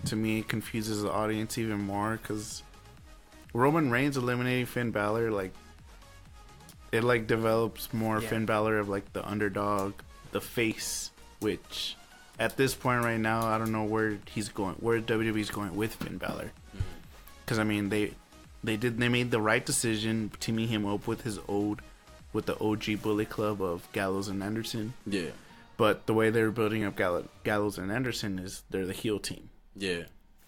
to me, it confuses the audience even more because Roman Reigns eliminating Finn Balor, like, it like develops more Finn Balor of like the underdog, the face, which at this point right now, I don't know where he's going, where WWE's going with Finn Balor. Because I mean, they made the right decision teaming him up with with the OG Bullet Club of Gallows and Anderson. Yeah. But the way they're building up Gallows and Anderson is they're the heel team. Yeah.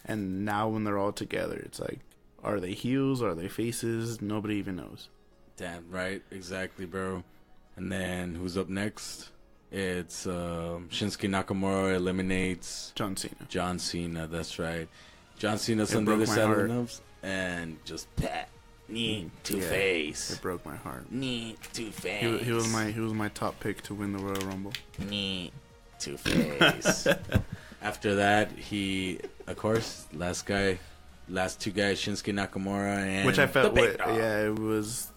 And now when they're all together, it's like, are they heels? Are they faces? Nobody even knows. Damn right. Exactly, bro. And then who's up next? It's Shinsuke Nakamura eliminates John Cena. That's right. John Cena's on the other side of the nubs. And just need to face. It broke my heart. Need to face. He was my top pick to win the Royal Rumble. Need to face. After that, he, of course, last two guys, Shinsuke Nakamura and which I felt, the Big Dog. it was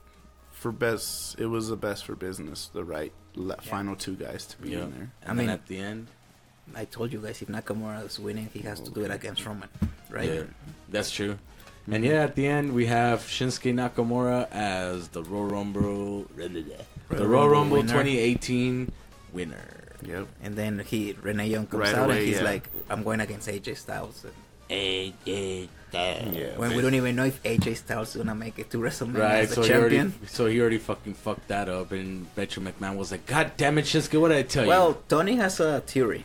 it was the best for business. The right final 2 guys to be in there. And then at the end, I told you guys, if Nakamura is winning, he has to do it against Roman, right? Yeah, that's true. And at the end, we have Shinsuke Nakamura as the Royal Rumble, Royal Rumble 2018 winner. Yep. And then Renee Young comes Right out away, and he's yeah. like, I'm going against AJ Styles. AJ Styles. Yeah. When we don't even know if AJ Styles is going to make it to WrestleMania Right, as a champion. he already fucking fucked that up, and Betcha McMahon was like, God damn it, Shinsuke, what did I tell you? Well, Tony has a theory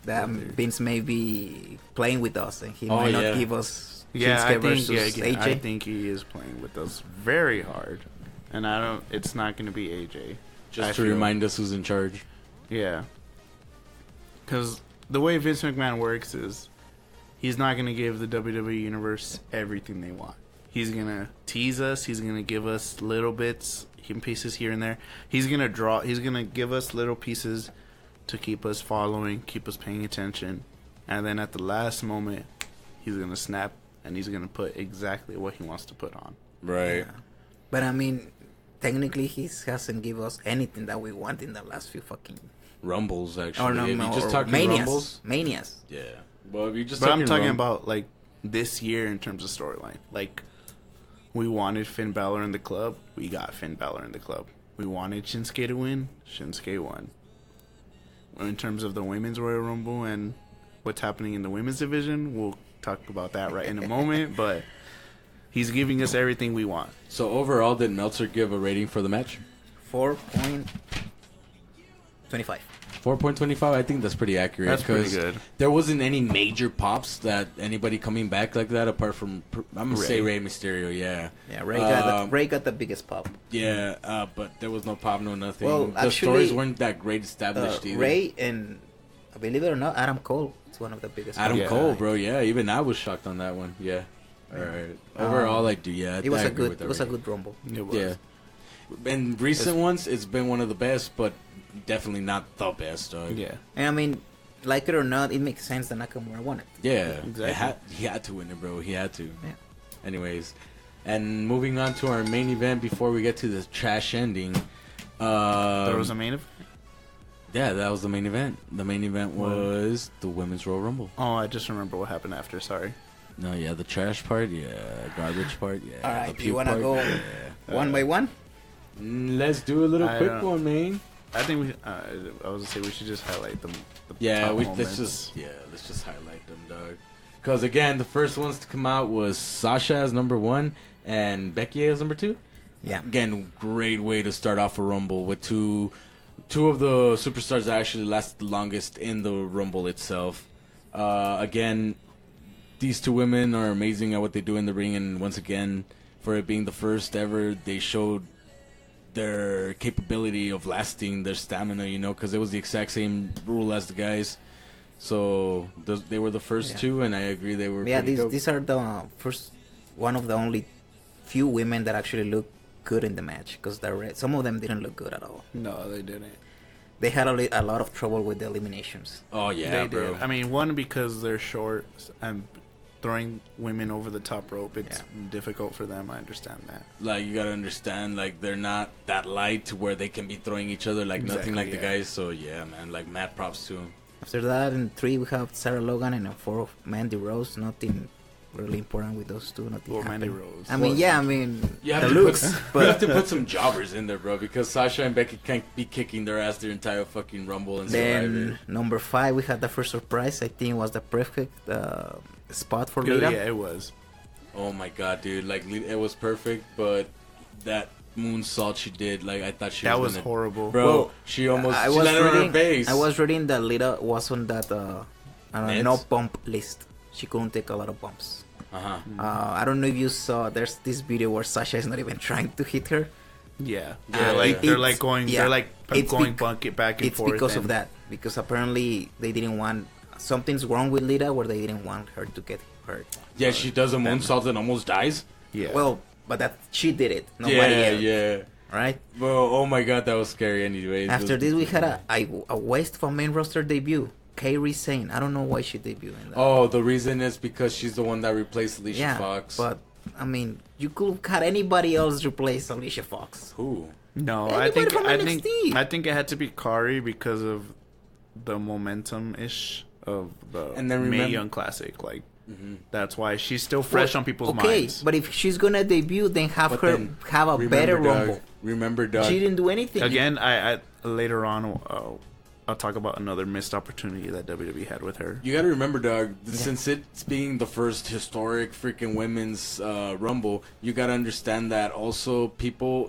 that Vince may be playing with us and he might not give us Shinsuke versus AJ. I think he is playing with us very hard. And it's not going to be AJ. Just to remind us who's in charge. Yeah. Because the way Vince McMahon works is he's not going to give the WWE Universe everything they want. He's going to tease us. He's going to give us little bits, pieces here and there. He's going to give us little pieces to keep us following, keep us paying attention. And then at the last moment, he's going to snap and he's going to put exactly what he wants to put on. Right. Yeah. But I mean, technically he hasn't given us anything that we want in the last few fucking Rumbles, actually. Or no, if you just talking Manias. Rumbles. Manias. Yeah. Well, if you just But I'm talking about like this year in terms of storyline. Like, we wanted Finn Balor in the club. We got Finn Balor in the club. We wanted Shinsuke to win. Shinsuke won. In terms of the Women's Royal Rumble and what's happening in the women's division, we'll talk about that right in a moment. But he's giving us everything we want. So overall, did Meltzer give a rating for the match? 4.25. 4.25. I think that's pretty accurate. That's pretty good. There wasn't any major pops that anybody coming back like that apart from I'm gonna say Rey Mysterio. Yeah. Yeah, Ray got the biggest pop. Yeah, but there was no pop, no nothing. Well, the actually, stories weren't that great established either. Ray and believe it or not, Adam Cole is one of the biggest. Adam Yeah. Cole, bro. Yeah, even I was shocked on that one. Yeah. All right. Overall, I do. Yeah, It was I a agree good. with It was a rating. good rumble. It was. Yeah. In recent ones, it's been one of the best, but definitely not the best, dog. Yeah. And I mean, like it or not, it makes sense that Nakamura won it. Yeah, Exactly. He had to win it, bro. He had to. Yeah. Anyways, and moving on to our main event before we get to the trash ending. There was a main event? Yeah, that was the main event. The main event was the Women's Royal Rumble. Oh, I just remember what happened after. Sorry. No, yeah, the trash part, yeah, garbage part, yeah. All the right, puke you wanna part, go yeah. one by one? Let's do a little quick don't- one, man. I think we. I was gonna say we should just highlight the Yeah, top let's moments. just highlight them, dog. Because again, the first ones to come out was Sasha as number 1 and Becky as number 2. Yeah. Again, great way to start off a Rumble with two two of the superstars that actually lasted the longest in the Rumble itself. Again, these two women are amazing at what they do in the ring, and once again, for it being the first ever, they showed their capability of lasting, their stamina, you know, because it was the exact same rule as the guys. So they were the first two, and I agree they were. Yeah, dope. these are the first, one of the only few women that actually look good in the match, because some of them didn't look good at all. No, they didn't. They had a lot of trouble with the eliminations. Oh yeah, They bro. did. I mean, one, because they're short and throwing women over the top rope, it's difficult for them. I understand that. Like, you gotta understand, like, they're not that light to where they can be throwing each other like nothing like the guys. So yeah, man, like, mad props to them. After that, in 3 we have Sarah Logan, and in 4 Mandy Rose. Nothing really important with those two. Nothing Well, happened. Mandy Rose. I mean, You have the to looks, you but have to put some jobbers in there, bro, because Sasha and Becky can't be kicking their ass their entire fucking Rumble and then Survivor. number 5 we had the first surprise. I think it was the perfect spot for Good, Lita. yeah, it was. Oh my god, dude! Like, it was perfect, but that moonsault she did, like, I thought That was was horrible. Bro, Well, she almost I she was landed on reading. her face. I was reading that Lita was on that Meds? no bump list. She couldn't take a lot of bumps. Uh-huh. I don't know if you saw. There's this video where Sasha is not even trying to hit her. Yeah, Yeah, they're like going, yeah, they're like it's going bec- back and It's forth. because of and- that. Because apparently they didn't want, something's wrong with Lita where they didn't want her to get hurt. Yeah, she does a moonsault and almost dies. Yeah. Well, but that she did it. Nobody else. Yeah. Right. Bro, oh my god, that was scary. Anyways, After this, we had a waste of a main roster debut. Kairi Sane. I don't know why she debuted in that. Oh, the reason is because she's the one that replaced Alicia yeah, Fox. but I mean, you could have had anybody else replace Alicia Fox. Who? no, Anybody from NXT. I think it had to be Kari because of the momentum ish of the And then Mae remember- Young Classic. Like that's why she's still fresh on people's minds. But if she's gonna debut, then have But her then have a remember, better Doug, Rumble. Remember, Doug. She didn't do anything. Again, I later on I'll talk about another missed opportunity that WWE had with her. You gotta remember, Doug, since it's being the first historic freaking women's Rumble, you gotta understand that also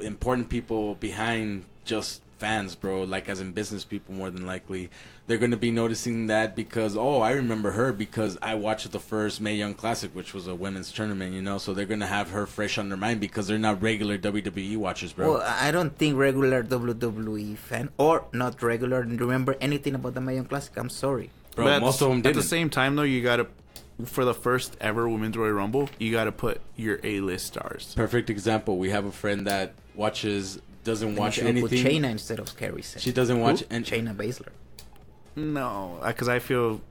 important people behind just fans, bro, like as in business people more than likely, they're gonna be noticing that because, oh, I remember her because I watched the first Mae Young Classic, which was a women's tournament, you know, so they're gonna have her fresh on their mind because they're not regular WWE watchers, bro. Well, I don't think regular WWE fan or not regular remember anything about the Mae Young Classic. I'm sorry. Bro, But most of them at didn't. the same time, though, you gotta, for the first ever Women's Royal Rumble, you gotta put your A-list stars. Perfect example. We have a friend that doesn't watch She put anything. Shayna instead of Kairi Sane. She doesn't watch and Shayna Baszler. No, because I feel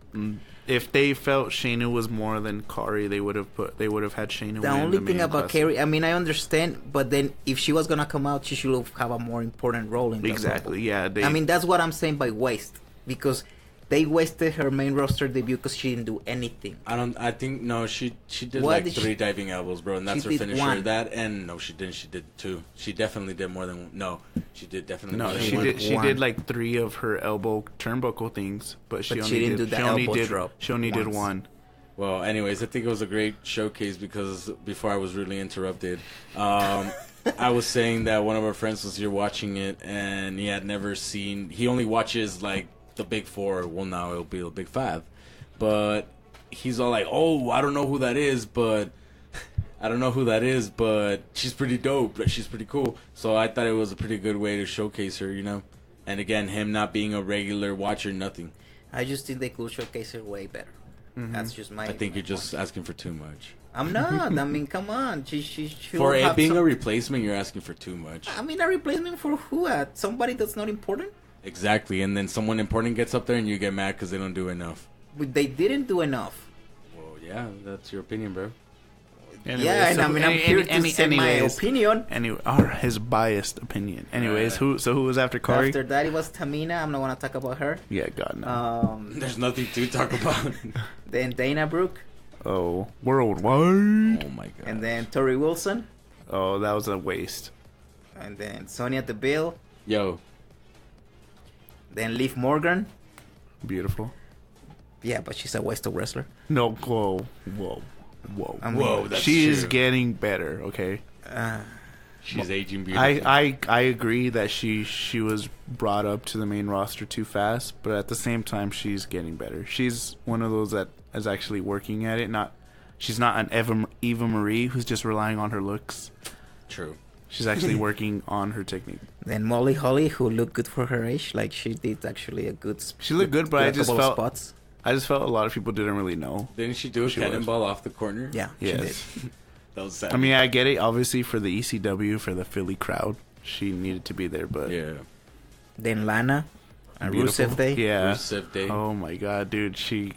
if they felt Shayna was more than Kari, they would have had Shayna. The win only the thing Mae about Young Kairi, I mean, I understand, but then if she was gonna come out, she should have a more important role in the Exactly. Rumble. Yeah. I mean, that's what I'm saying by waste, because they wasted her main roster debut because she didn't do anything. I think no, she did What like did 3 she- diving elbows, bro, and that's She her did finisher. one. That and no, she didn't. She did 2. She definitely did more than no. She did definitely. No, more than she one. did. She one. did like 3 of her elbow turnbuckle things, but she But only she didn't did. do the she only elbow did. drop She only did once. 1. Well, anyways, I think it was a great showcase because before I was really interrupted, I was saying that one of our friends was here watching it and he had never seen. He only watches like the Big 4. Well, now it'll be the Big 5, but he's all like, "Oh, I don't know who that is, but." I don't know who that is, but she's pretty dope. She's pretty cool. So I thought it was a pretty good way to showcase her, you know? And again, him not being a regular watcher, nothing. I just think they could showcase her way better. That's just my. I think you're just asking for too much. I'm not. I mean, come on. She For it have being some- a replacement, you're asking for too much. I mean, a replacement for who? Somebody that's not important. Exactly. And then someone important gets up there and you get mad because they don't do enough. But they didn't do enough. Well, yeah, that's your opinion, bro. Anyway, yeah, and so I mean, I'm here to say my opinion. Anyway, his biased opinion. Anyways, who was after Kari? After that, it was Tamina. I'm not gonna talk about her. Yeah, God no. There's nothing to talk about. Then Dana Brooke, Oh, worldwide. Oh, my God. and then Tori Wilson, Oh, that was a waste. and then Sonya Deville, Yo, then Liv Morgan. Beautiful. Yeah, but she's a waste of wrestler. No, whoa. I mean, that's She is true. getting better. Okay. She's aging beautifully. I agree that she was brought up to the main roster too fast, but at the same time she's getting better. She's one of those that is actually working at it. She's not an Eva Marie who's just relying on her looks. True. She's actually working on her technique. Then Molly Holly, who looked good for her age, like she did actually a good. She looked good, but I just felt spots. I just felt a lot of people didn't really know. Didn't she do a cannonball off the corner? Yeah. Yes. She did. That was sad. I mean, I get it. Obviously, for the ECW, for the Philly crowd, she needed to be there. But yeah. Then Lana, beautiful. Rusev Day. Yeah. Rusev Day. Oh my God, dude, it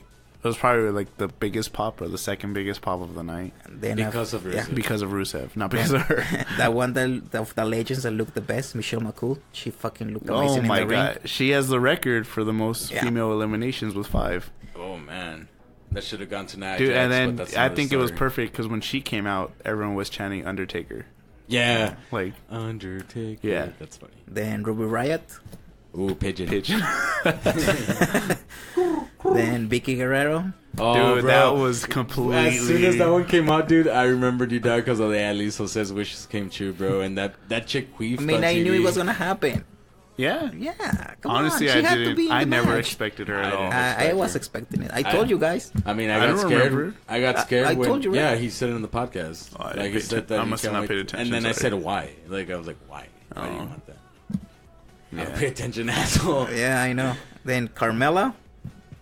was probably like the biggest pop or the second biggest pop of the night. Then Because of Rusev. Yeah. Because of Rusev, not because of her. That one of the legends that looked the best, Michelle McCool. She fucking looked amazing Oh my in the God, ring. she has the record for the most female eliminations with 5. Oh man, that should have gone to Nia Dude, Jax, and but then that's I another think it was story. perfect because when she came out, everyone was chanting Undertaker. Yeah. Like Undertaker. Yeah. That's funny. Then Ruby Riott. Ooh, pigeon. Then Vicky Guerrero. Oh, Dude, bro. that was completely. As soon as that one came out, dude, I remembered you died because of the at least Jose's wishes came true, bro. And that chick queefed I mean, on I TV. knew it was gonna happen. Yeah. Yeah, come Honestly, on. She I had to didn't. be in I the never match. expected her at I all. didn't. I was expecting it. I told you guys. I mean, I I got don't scared. remember. I got scared I when. told you, right? Yeah, he said it in the podcast. Oh, I like didn't he pay said atten- that. I he must have can't not paid wait- attention, And then I sorry. said why. Like I was like, why? Why do you Oh. want that? Yeah. Pay attention, asshole. Yeah, I know. Then Carmella.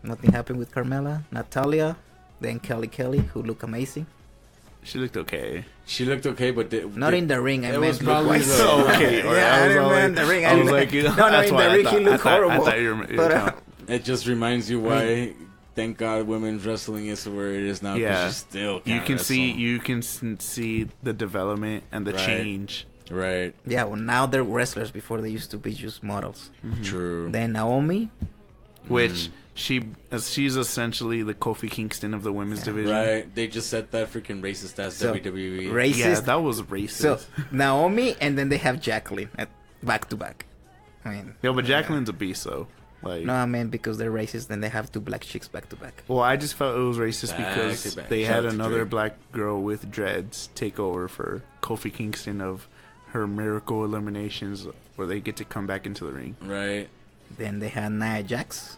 Nothing happened with Carmella. Natalia. Then Kelly, who looked amazing. She looked okay. She looked okay, but Not in the ring. I it meant was probably look-wise. the- Okay, or Yeah, I I was didn't all mean like- the ring. I was meant- like, you know, no, that's in why the I ring thought- he looked I horrible. thought you were But, talking- It just reminds you why. Thank God, women's wrestling is where it is now. 'Cause Yeah. she still you can't can wrestle. see the development and the Right. change. Right. yeah, well, now they're wrestlers. Before they used to be just models. True. Then Naomi. Which she's essentially the Kofi Kingston of the women's division. Right. They just said that freaking racist ass So, WWE. racist. Yeah, that was racist. So Naomi, and then they have Jacqueline at back to back. I mean, Yo, but Jacqueline's a beast, though. Like, no, I mean because they're racist, then they have 2 black chicks back to back. well, I just felt it was racist Back because to back. they Shout had out to another Drake. black girl with dreads take over for Kofi Kingston of her miracle eliminations, where they get to come back into the ring. Right. Then they had Nia Jax,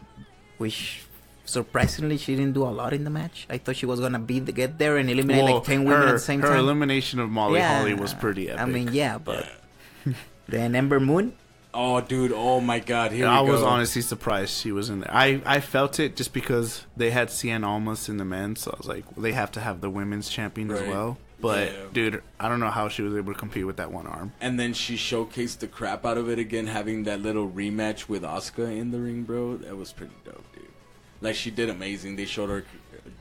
which surprisingly she didn't do a lot in the match. I thought she was gonna get there and eliminate like 10 women at the same her time. elimination of Molly Yeah. Holly was pretty epic. I mean, yeah, but then Ember Moon. Oh, dude. Oh, my God. Here I we go. was honestly surprised she was in there. I felt it just because they had Cien Almas in the men, so I was like, well, they have to have the women's champion as Right. well. But, Yeah. dude, I don't know how she was able to compete with that one arm. And then she showcased the crap out of it again, having that little rematch with Asuka in the ring, bro. That was pretty dope, dude. Like, she did amazing. They Yeah.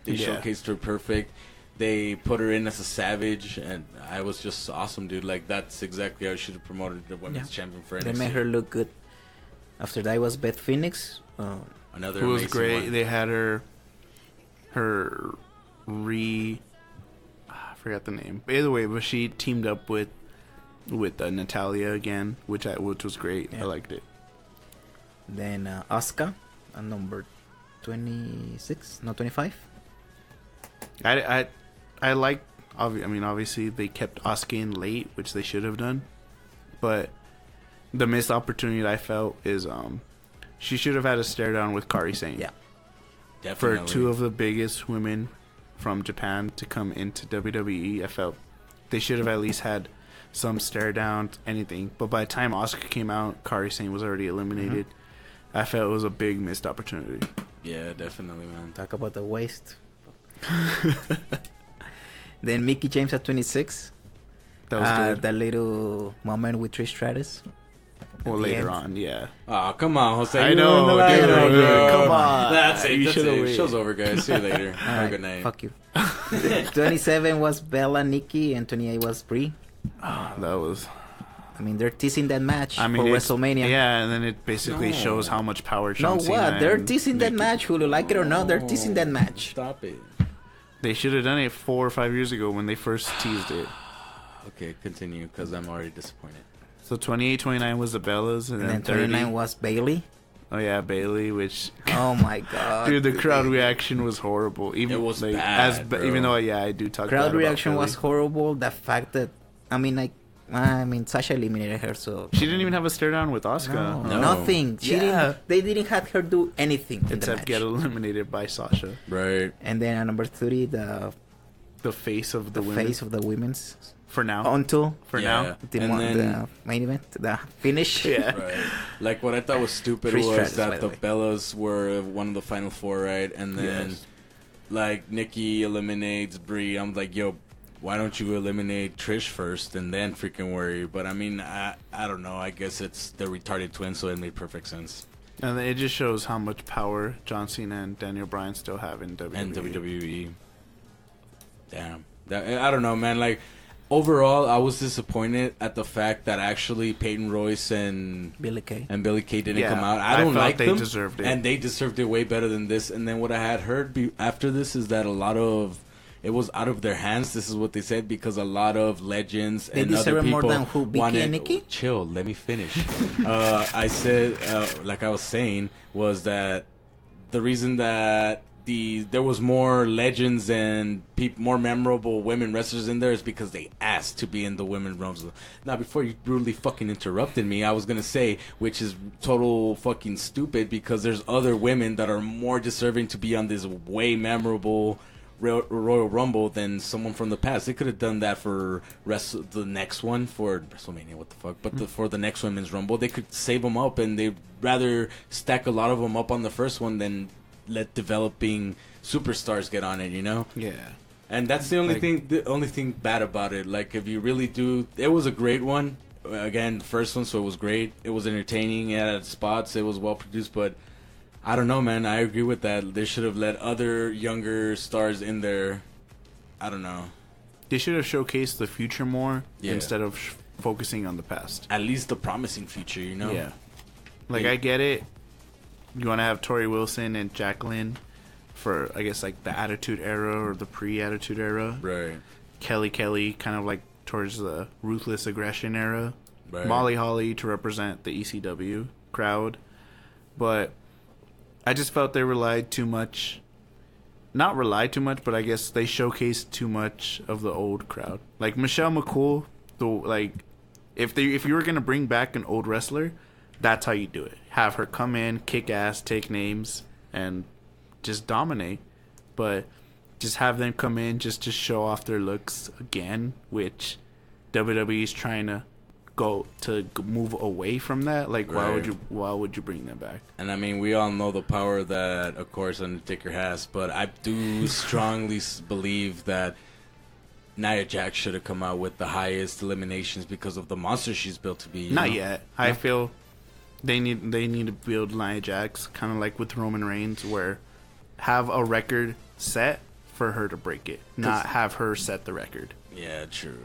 showcased her perfect. They put her in as a savage, and I was just awesome, dude. Like, that's exactly how I should have promoted the women's champion for They NXT. made her look good. After that was Beth Phoenix. Another Who was amazing great. one. They had her I forgot the name. But either way, but she teamed up with Natalia again, which was great. Yeah. I liked it. Then Asuka, number 26, no 25. I like. I mean, obviously they kept Asuka in late, which they should have done. But the missed opportunity that I felt is she should have had a stare down with Kairi Sane. Yeah. Definitely. For 2 of the biggest women from Japan to come into WWE, I felt they should have at least had some stare down, anything. But by the time Asuka came out, Kairi Sane was already eliminated. I felt it was a big missed opportunity. Yeah, definitely, man. Talk about the waste. Then Mickey James at 26. That was good. That little moment with Trish Stratus. Well, the later end. on, yeah. Oh, come on, Jose. I You know, ruined the light, dude, bro. come on. That's it. You That's should've it. waited. Show's over, guys. See you later. Have a Alright, good night. fuck you. 27 was Bella, Nikki, and 28 was Brie. That was. I mean, they're teasing that match I mean, for it's- WrestleMania. Yeah, and then it basically No. shows how much power No, John Cena what? They're and teasing that Nikki- match. Who like it or not, they're teasing that match. Stop it. They should have done it 4 or 5 years ago when they first teased it. Okay, continue, because I'm already disappointed. So 28, 29 was the Bellas, and And then then 29 30. was Bailey. Oh yeah, Bailey, which Oh my god. dude, the crowd reaction was horrible. Even It was like, bad, bro. even though I do talk. bad Crowd about reaction Philly. was horrible. The fact that, I mean, like, I mean, Sasha eliminated her, so She didn't even have a stare down with Asuka. No. nothing. She Yeah. didn't. They didn't have her do anything in the Except match. get eliminated by Sasha. Right. And then at number 3, The face of the the women. face of the women's For now. until For Yeah. now. the, And then- the main event, the finish. Yeah. Right. Like what I thought was stupid Trish was Stratus, by that the the way. Bellas were one of the final 4, right? And then Yes. like Nikki eliminates Brie. I'm like, yo, why don't you eliminate Trish first and then freaking worry? But I mean, I don't know. I guess it's the retarded twins, so it made perfect sense. And it just shows how much power John Cena and Daniel Bryan still have in WWE. And WWE. Damn. I don't know, man. Like, overall, I was disappointed at the fact that actually Peyton Royce and Billy Kay. Billy Kay didn't Yeah, come out. I I don't felt like they them. deserved it. And they deserved it way better than this. And then what I had heard after this is that a lot of... It was out of their hands. This is what they said, because a lot of legends They and other deserve people more than who, Becky wanted... and Nikki? Chill, let me finish. I said, like I was saying, was that the reason that there was more legends and more memorable women wrestlers in there is because they asked to be in the women's rumble. Now, before you brutally fucking interrupted me, I was gonna say, which is total fucking stupid, because there's other women that are more deserving to be on this way memorable Royal Rumble than someone from the past. They could have done that for the next one for WrestleMania. What the fuck? But for the next Women's Rumble, they could save them up, and they'd rather stack a lot of them up on the first one than let developing superstars get on it. You know? Yeah. And that's the only thing. The only thing bad about it. Like, if you really do, it was a great one. Again, the first one, so it was great. It was entertaining. It had spots. It was well produced, but. I don't know, man. I agree with that. They should have let other younger stars in there. I don't know. They should have showcased the future more Yeah. instead of focusing on the past. At least the promising future, you know? Yeah. Like, Yeah. I get it. You want to have Tori Wilson and Jacqueline for, I guess, like, the Attitude Era or the pre-Attitude Era. Right. Kelly kind of, like, towards the Ruthless Aggression Era. Right. Molly Holly to represent the ECW crowd. But I just felt they relied too much. Not relied too much, but I guess they showcased too much of the old crowd. Like Michelle McCool, if you were gonna bring back an old wrestler, that's how you do it. Have her come in, kick ass, take names, and just dominate. But just have them come in just to show off their looks again, which WWE's trying to move away from that. Like, Right. why would you bring them back? And I mean, we all know the power that, of course, Undertaker has, but I do strongly believe that Nia Jax should have come out with the highest eliminations because of the monster she's built to be. Not know? yet. I feel they need to build Nia Jax kind of like with Roman Reigns, where have a record set for her to break it, not have her set the record. Yeah, true.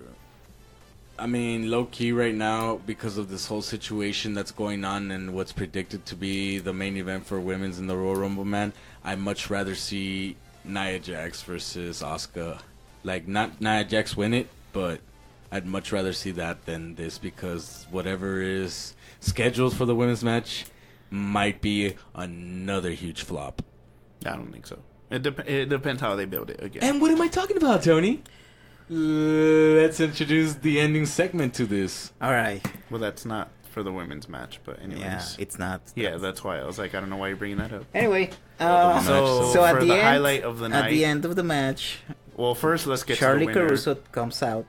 I mean, low-key right now, because of this whole situation that's going on and what's predicted to be the main event for women's in the Royal Rumble, man, I'd much rather see Nia Jax versus Asuka. Like, not Nia Jax win it, but I'd much rather see that than this, because whatever is scheduled for the women's match might be another huge flop. I don't think so. It depends how they build it again. And what am I talking about, Tony? Let's introduce the ending segment to this. All right. Well, that's not for the women's match, but anyways. Yeah, it's not. Yeah, that's why I was like, I don't know why you're bringing that up. Anyway, So, so at for the the end, highlight of the at night, the end of the match, well, first let's get Charlie to the winner, Caruso comes out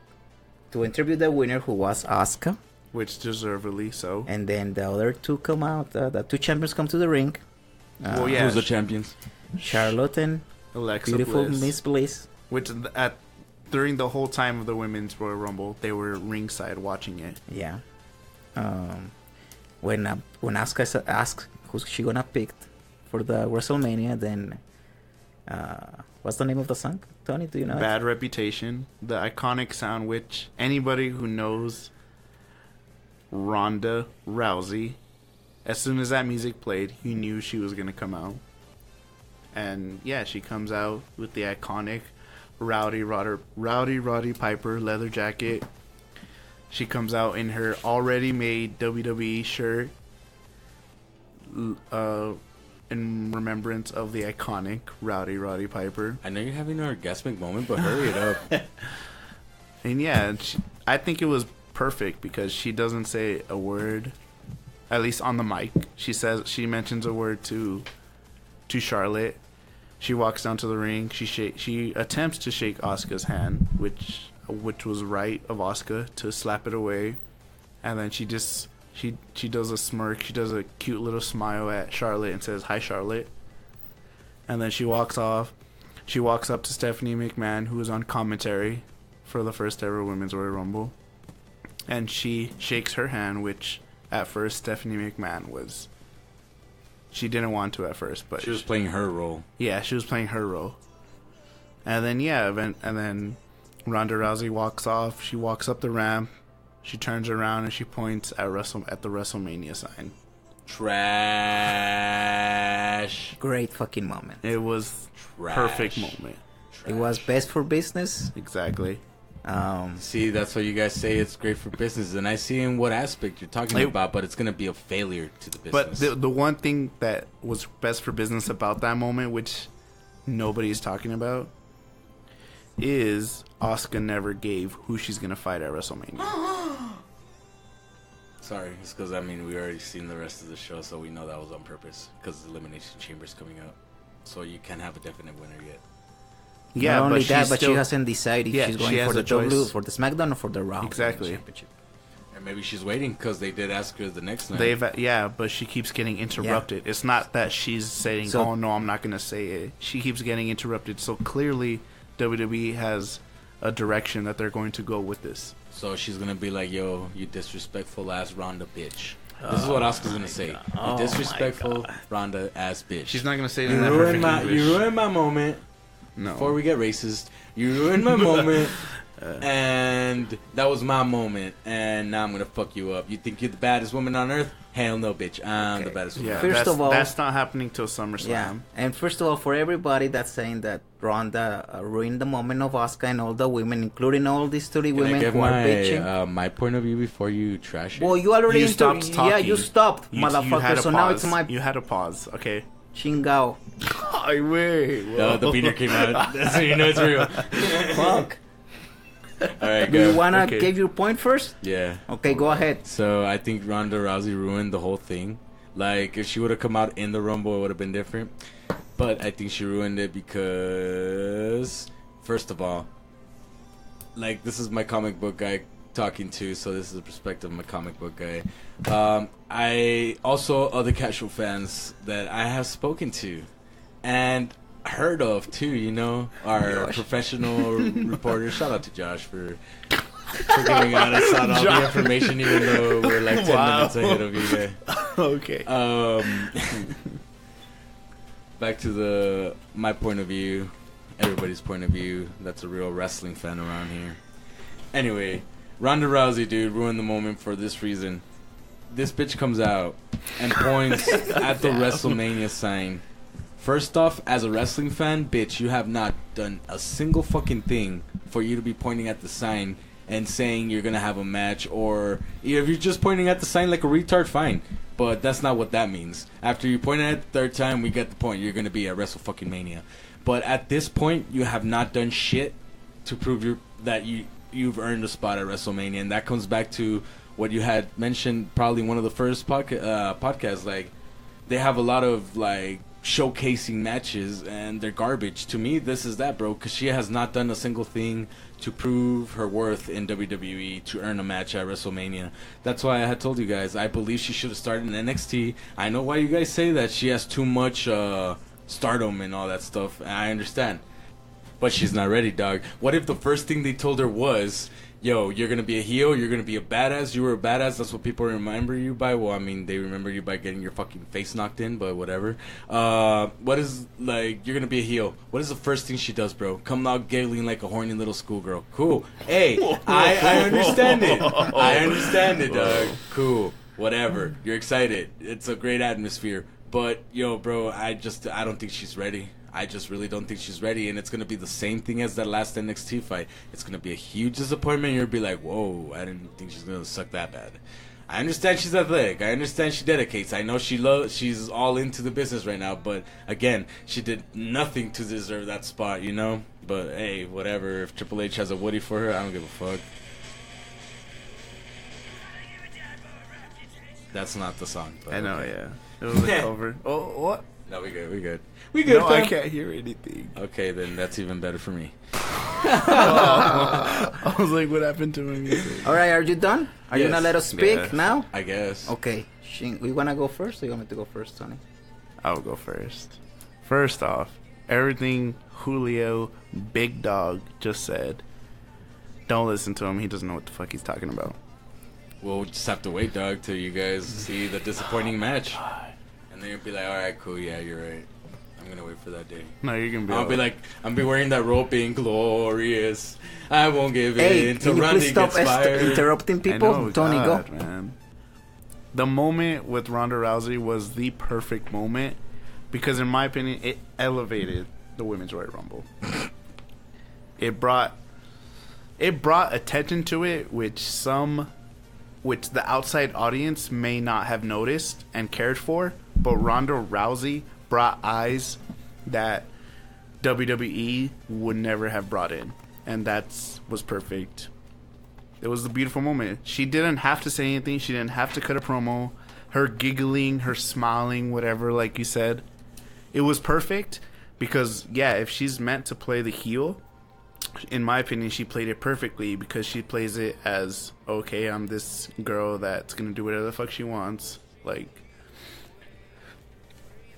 to interview the winner, who was Asuka, which deservedly so. and then the other two come out. The two champions come to the ring. Well, yeah, Who's the champions? Charlotte and Alexa beautiful Bliss, Miss Bliss. which during the whole time of the women's Royal Rumble, they were ringside watching it. Yeah. When Asuka asks who's she gonna pick for the WrestleMania, then what's the name of the song? Tony, do you know? Bad Reputation, the iconic sound, which anybody who knows Ronda Rousey, as soon as that music played, you knew she was gonna come out. And yeah, she comes out with the iconic Rowdy Roddy Piper leather jacket. She comes out in her already made WWE shirt, in remembrance of the iconic Roddy Piper. I know you're having an orgasmic moment, but hurry it up. And yeah, I think it was perfect because she doesn't say a word, at least on the mic. She mentions a word to Charlotte. She walks down to the ring. She attempts to shake Asuka's hand, which was right of Asuka to slap it away, and then she does a smirk. She does a cute little smile at Charlotte and says, "Hi, Charlotte." And then she walks off. She walks up to Stephanie McMahon, who is on commentary for the first ever Women's Royal Rumble. And she shakes her hand, which at first Stephanie McMahon was... She didn't want to at first, but... She was playing her role. Yeah, she was playing her role. And then, and then Ronda Rousey walks off. She walks up the ramp. She turns around and she points at the WrestleMania sign. Trash. Great fucking moment. It was perfect moment. It was best for business. Exactly. See, that's why you guys say it's great for business, and I see in what aspect you're talking about, but it's going to be a failure to the business. But the one thing that was best for business about that moment, which nobody's talking about, is Asuka never gave who she's going to fight at WrestleMania. Sorry, it's because, we already seen the rest of the show, so we know that was on purpose, because the Elimination Chamber's coming up. So you can't have a definite winner yet. Yeah, not only that, but she hasn't decided if she's going for the W, for the SmackDown, or for the Raw. Exactly. Championship. And maybe she's waiting because they did ask her the next night. But she keeps getting interrupted. Yeah. It's not that she's saying, "Oh no, I'm not going to say it." She keeps getting interrupted. So clearly, WWE has a direction that they're going to go with this. So she's going to be like, "Yo, you disrespectful ass Ronda bitch." This is what Asuka's going to say. You disrespectful Ronda ass bitch. She's not going to say it in that perfect English. You ruined my moment. No. Before we get racist, you ruined my moment, and that was my moment, and now I'm gonna fuck you up. You think you're the baddest woman on earth? Hell no, bitch. I'm the baddest woman. Yeah, first of all, that's not happening till SummerSlam. Yeah, and first of all, for everybody that's saying that Ronda ruined the moment of Asuka and all the women, including all these 30 women who are bitching. My point of view before you trash it. Well, you already stopped talking. Yeah, you stopped, motherfucker. So now it's my. You had a pause, okay? Chingao. I wait. No, the beater came out. That's when you know it's real. Fuck. Alright, go. Do you wanna give your point first? Yeah. Okay, go ahead. So I think Ronda Rousey ruined the whole thing. Like, if she would have come out in the Rumble, it would have been different. But I think she ruined it because, first of all, like, this is my comic book guy talking to, so this is the perspective of my comic book guy. I also other casual fans that I have spoken to and heard of too, our professional reporters. Shout out to Josh for giving us all the information, even though we're like 10 minutes ahead of you guys. Okay. Back to my point of view, everybody's point of view. That's a real wrestling fan around here. Anyway, Ronda Rousey, dude, ruined the moment for this reason. This bitch comes out and points at the WrestleMania sign. First off, as a wrestling fan, bitch, you have not done a single fucking thing for you to be pointing at the sign and saying you're gonna have a match, or if you're just pointing at the sign like a retard, fine. But that's not what that means. After you point at it the third time, we get the point. You're gonna be at WrestleMania. But at this point, you have not done shit to prove that you've earned a spot at WrestleMania, and that comes back to what you had mentioned, probably one of the first podcasts. Like, they have a lot of like showcasing matches, and they're garbage. To me, this is that, bro, because she has not done a single thing to prove her worth in WWE to earn a match at WrestleMania. That's why I had told you guys I believe she should have started in NXT. I know why you guys say that she has too much stardom and all that stuff. I understand. But she's not ready, dog. What if the first thing they told her was, yo, you're going to be a heel, you're going to be a badass, you were a badass, that's what people remember you by? Well, I mean, they remember you by getting your fucking face knocked in, but whatever. What is, like, you're going to be a heel. What is the first thing she does, bro? Come out giggling like a horny little schoolgirl. Cool. Hey, I understand it. I understand it, dog. Cool. Whatever. You're excited. It's a great atmosphere. But, yo, bro, I don't think she's ready. I just really don't think she's ready, and it's going to be the same thing as that last NXT fight. It's going to be a huge disappointment. You'll be like, whoa, I didn't think she's going to suck that bad. I understand she's athletic. I understand she dedicates. I know she's all into the business right now, but again, she did nothing to deserve that spot, But hey, whatever. If Triple H has a Woody for her, I don't give a fuck. That's not the song. But I know, okay. yeah. It was a cover. Oh, what? No, we good. We good, No, fam. I can't hear anything. Okay, then that's even better for me. I was like, what happened to my music? All right, are you done? Are you Yes. gonna let us speak Yes. now? I guess. Okay. We wanna go first, or you want me to go first, Tony? I'll go first. First off, everything Julio Big Dog just said, don't listen to him. He doesn't know what the fuck he's talking about. We'll just have to wait, dog, till you guys see the disappointing match. And then you'll be like, alright, cool, yeah, you're right. I'm gonna wait for that day. No, you're gonna be. I'll be like, I'm be wearing that robe being glorious. I won't give Hey, in till can you Randy please stop gets fired. interrupting I people? know, Tony, God, go. man. The moment with Ronda Rousey was the perfect moment because, in my opinion, it elevated the Women's Royal Rumble. It brought attention to it, which the outside audience may not have noticed and cared for, but Ronda Rousey brought eyes that WWE would never have brought in, and that was perfect. It was a beautiful moment. She didn't have to say anything. She didn't have to cut a promo. Her giggling, her smiling, whatever, like you said, it was perfect because, yeah, if she's meant to play the heel, in my opinion, she played it perfectly because she plays it as, okay, I'm this girl that's going to do whatever the fuck she wants. Like,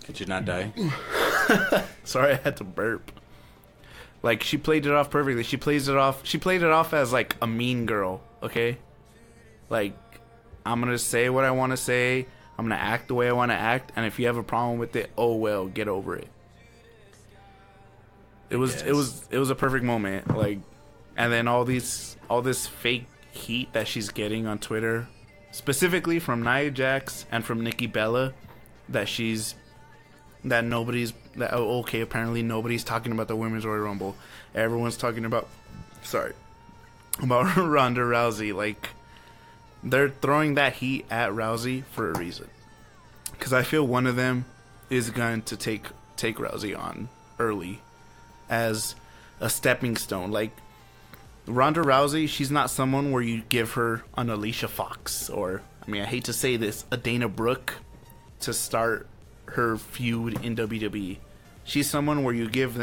Could you not die? sorry, I had to burp. Like, she played it off perfectly. She played it off as, like, a mean girl, okay? Like, I'm going to say what I want to say. I'm going to act the way I want to act. And if you have a problem with it, oh, well, get over it. It was a perfect moment. Like, and then all this fake heat that she's getting on Twitter, specifically from Nia Jax and from Nikki Bella, apparently nobody's talking about the Women's Royal Rumble. Everyone's talking about Ronda Rousey. Like, they're throwing that heat at Rousey for a reason. Because I feel one of them is going to take Rousey on early as a stepping stone. Like, Ronda Rousey, she's not someone where you give her an Alicia Fox or, I mean, I hate to say this, a Dana Brooke to start her feud in WWE. She's someone where you give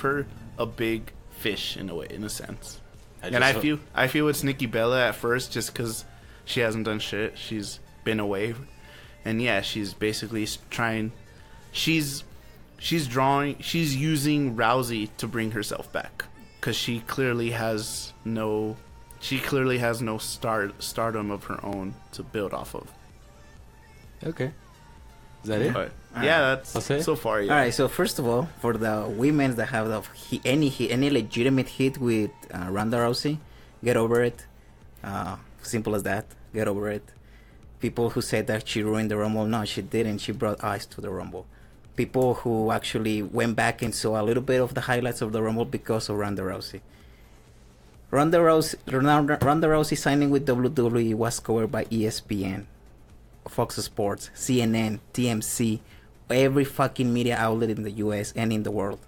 her a big fish in a sense. I feel it's Nikki Bella at first just because she hasn't done shit. She's been away, and yeah, she's basically trying. She's using Rousey to bring herself back because she clearly has no stardom of her own to build off of. Okay. Is that it? But yeah, that's it? so far. Yeah. All right. So first of all, for the women that have any legitimate hit with Ronda Rousey, get over it. Simple as that. Get over it. People who said that she ruined the Rumble, no, she didn't. She brought eyes to the Rumble. People who actually went back and saw a little bit of the highlights of the Rumble because of Ronda Rousey. Ronda Rousey signing with WWE was covered by ESPN, Fox Sports, CNN, TMC, every fucking media outlet in the US and in the world.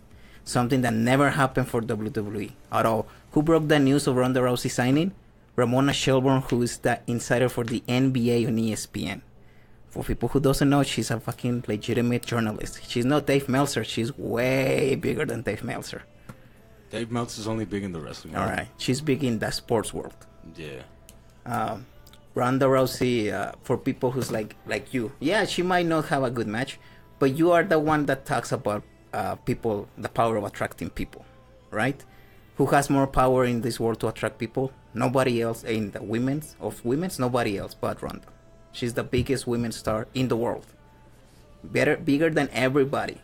Something that never happened for WWE at all. Who broke the news of Ronda Rousey signing? Ramona Shelburne, who is the insider for the NBA on ESPN. For people who doesn't know, she's a fucking legitimate journalist. She's not Dave Meltzer. She's way bigger than Dave Meltzer. Dave Meltzer's only big in the wrestling world. All right. She's big in the sports world. Yeah. Ronda Rousey, for people who's like you, yeah, she might not have a good match, but you are the one that talks about people, the power of attracting people, right? Who has more power in this world to attract people? Nobody else. In the women's, nobody else but Ronda. She's the biggest women's star in the world. Bigger than everybody.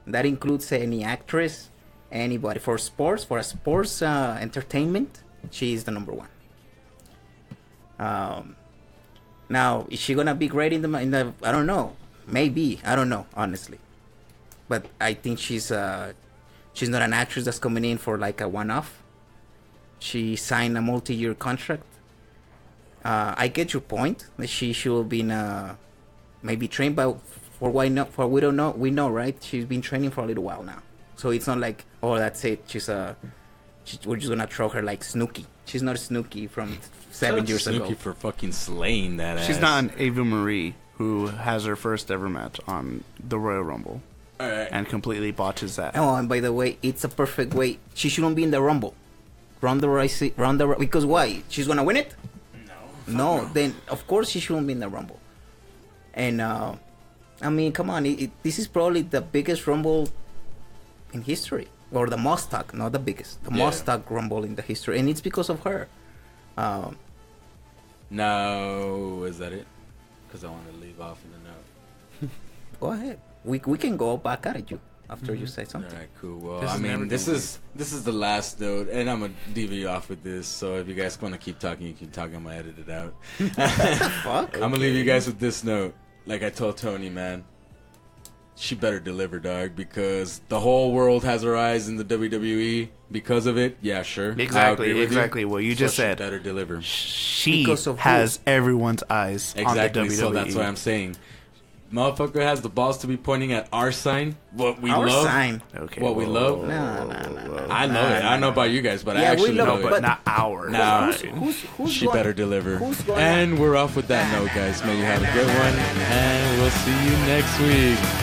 That includes any actress, anybody. For sports entertainment, she is the number one. Now, is she gonna be great in the? I don't know. Maybe, I don't know, honestly. But I think she's not an actress that's coming in for like a one-off. She signed a multi-year contract. I get your point that she should have been maybe trained by we don't know. We know, right? She's been training for a little while now, so it's not like, oh, that's it. We're just gonna throw her like Snooki. She's not Snooki from 7 years ago. Snooki for fucking slaying that ass. She's not an Ava Marie. who has her first ever match on the Royal Rumble. All right. And completely botches that. Oh, and by the way, it's a perfect way. She shouldn't be in the Rumble. Because why? She's gonna win it? No. Then of course she shouldn't be in the Rumble. And I mean, come on, this is probably the biggest Rumble in history, or the most talk, not the biggest, the most talk Rumble in the history, and it's because of her. No, is that it? Because I want to leave off in the note. Go ahead. We can go back at you after you say something. All right, cool. Well, This I is never mean, this gonna is the last note, and I'm gonna leave you off with this. So if you guys want to keep talking, you keep talking. I'm gonna edit it out. Fuck. I'm gonna leave you guys with this note. Like I told Tony, man, she better deliver, dog, because the whole world has her eyes in the WWE because of it. Yeah, sure. Exactly what you just said. She better deliver. She Because of has everyone's eyes on the WWE. So that's what I'm saying. Motherfucker has the balls to be pointing at our sign. What we Our love. sign. Okay. What we love. No. I love it. I don't know about you guys, but I Yeah, we actually love love it, it. but not ours. Now, Who's she going- better deliver. who's going And we're off with that note, guys. May you have a good one, and we'll see you next week.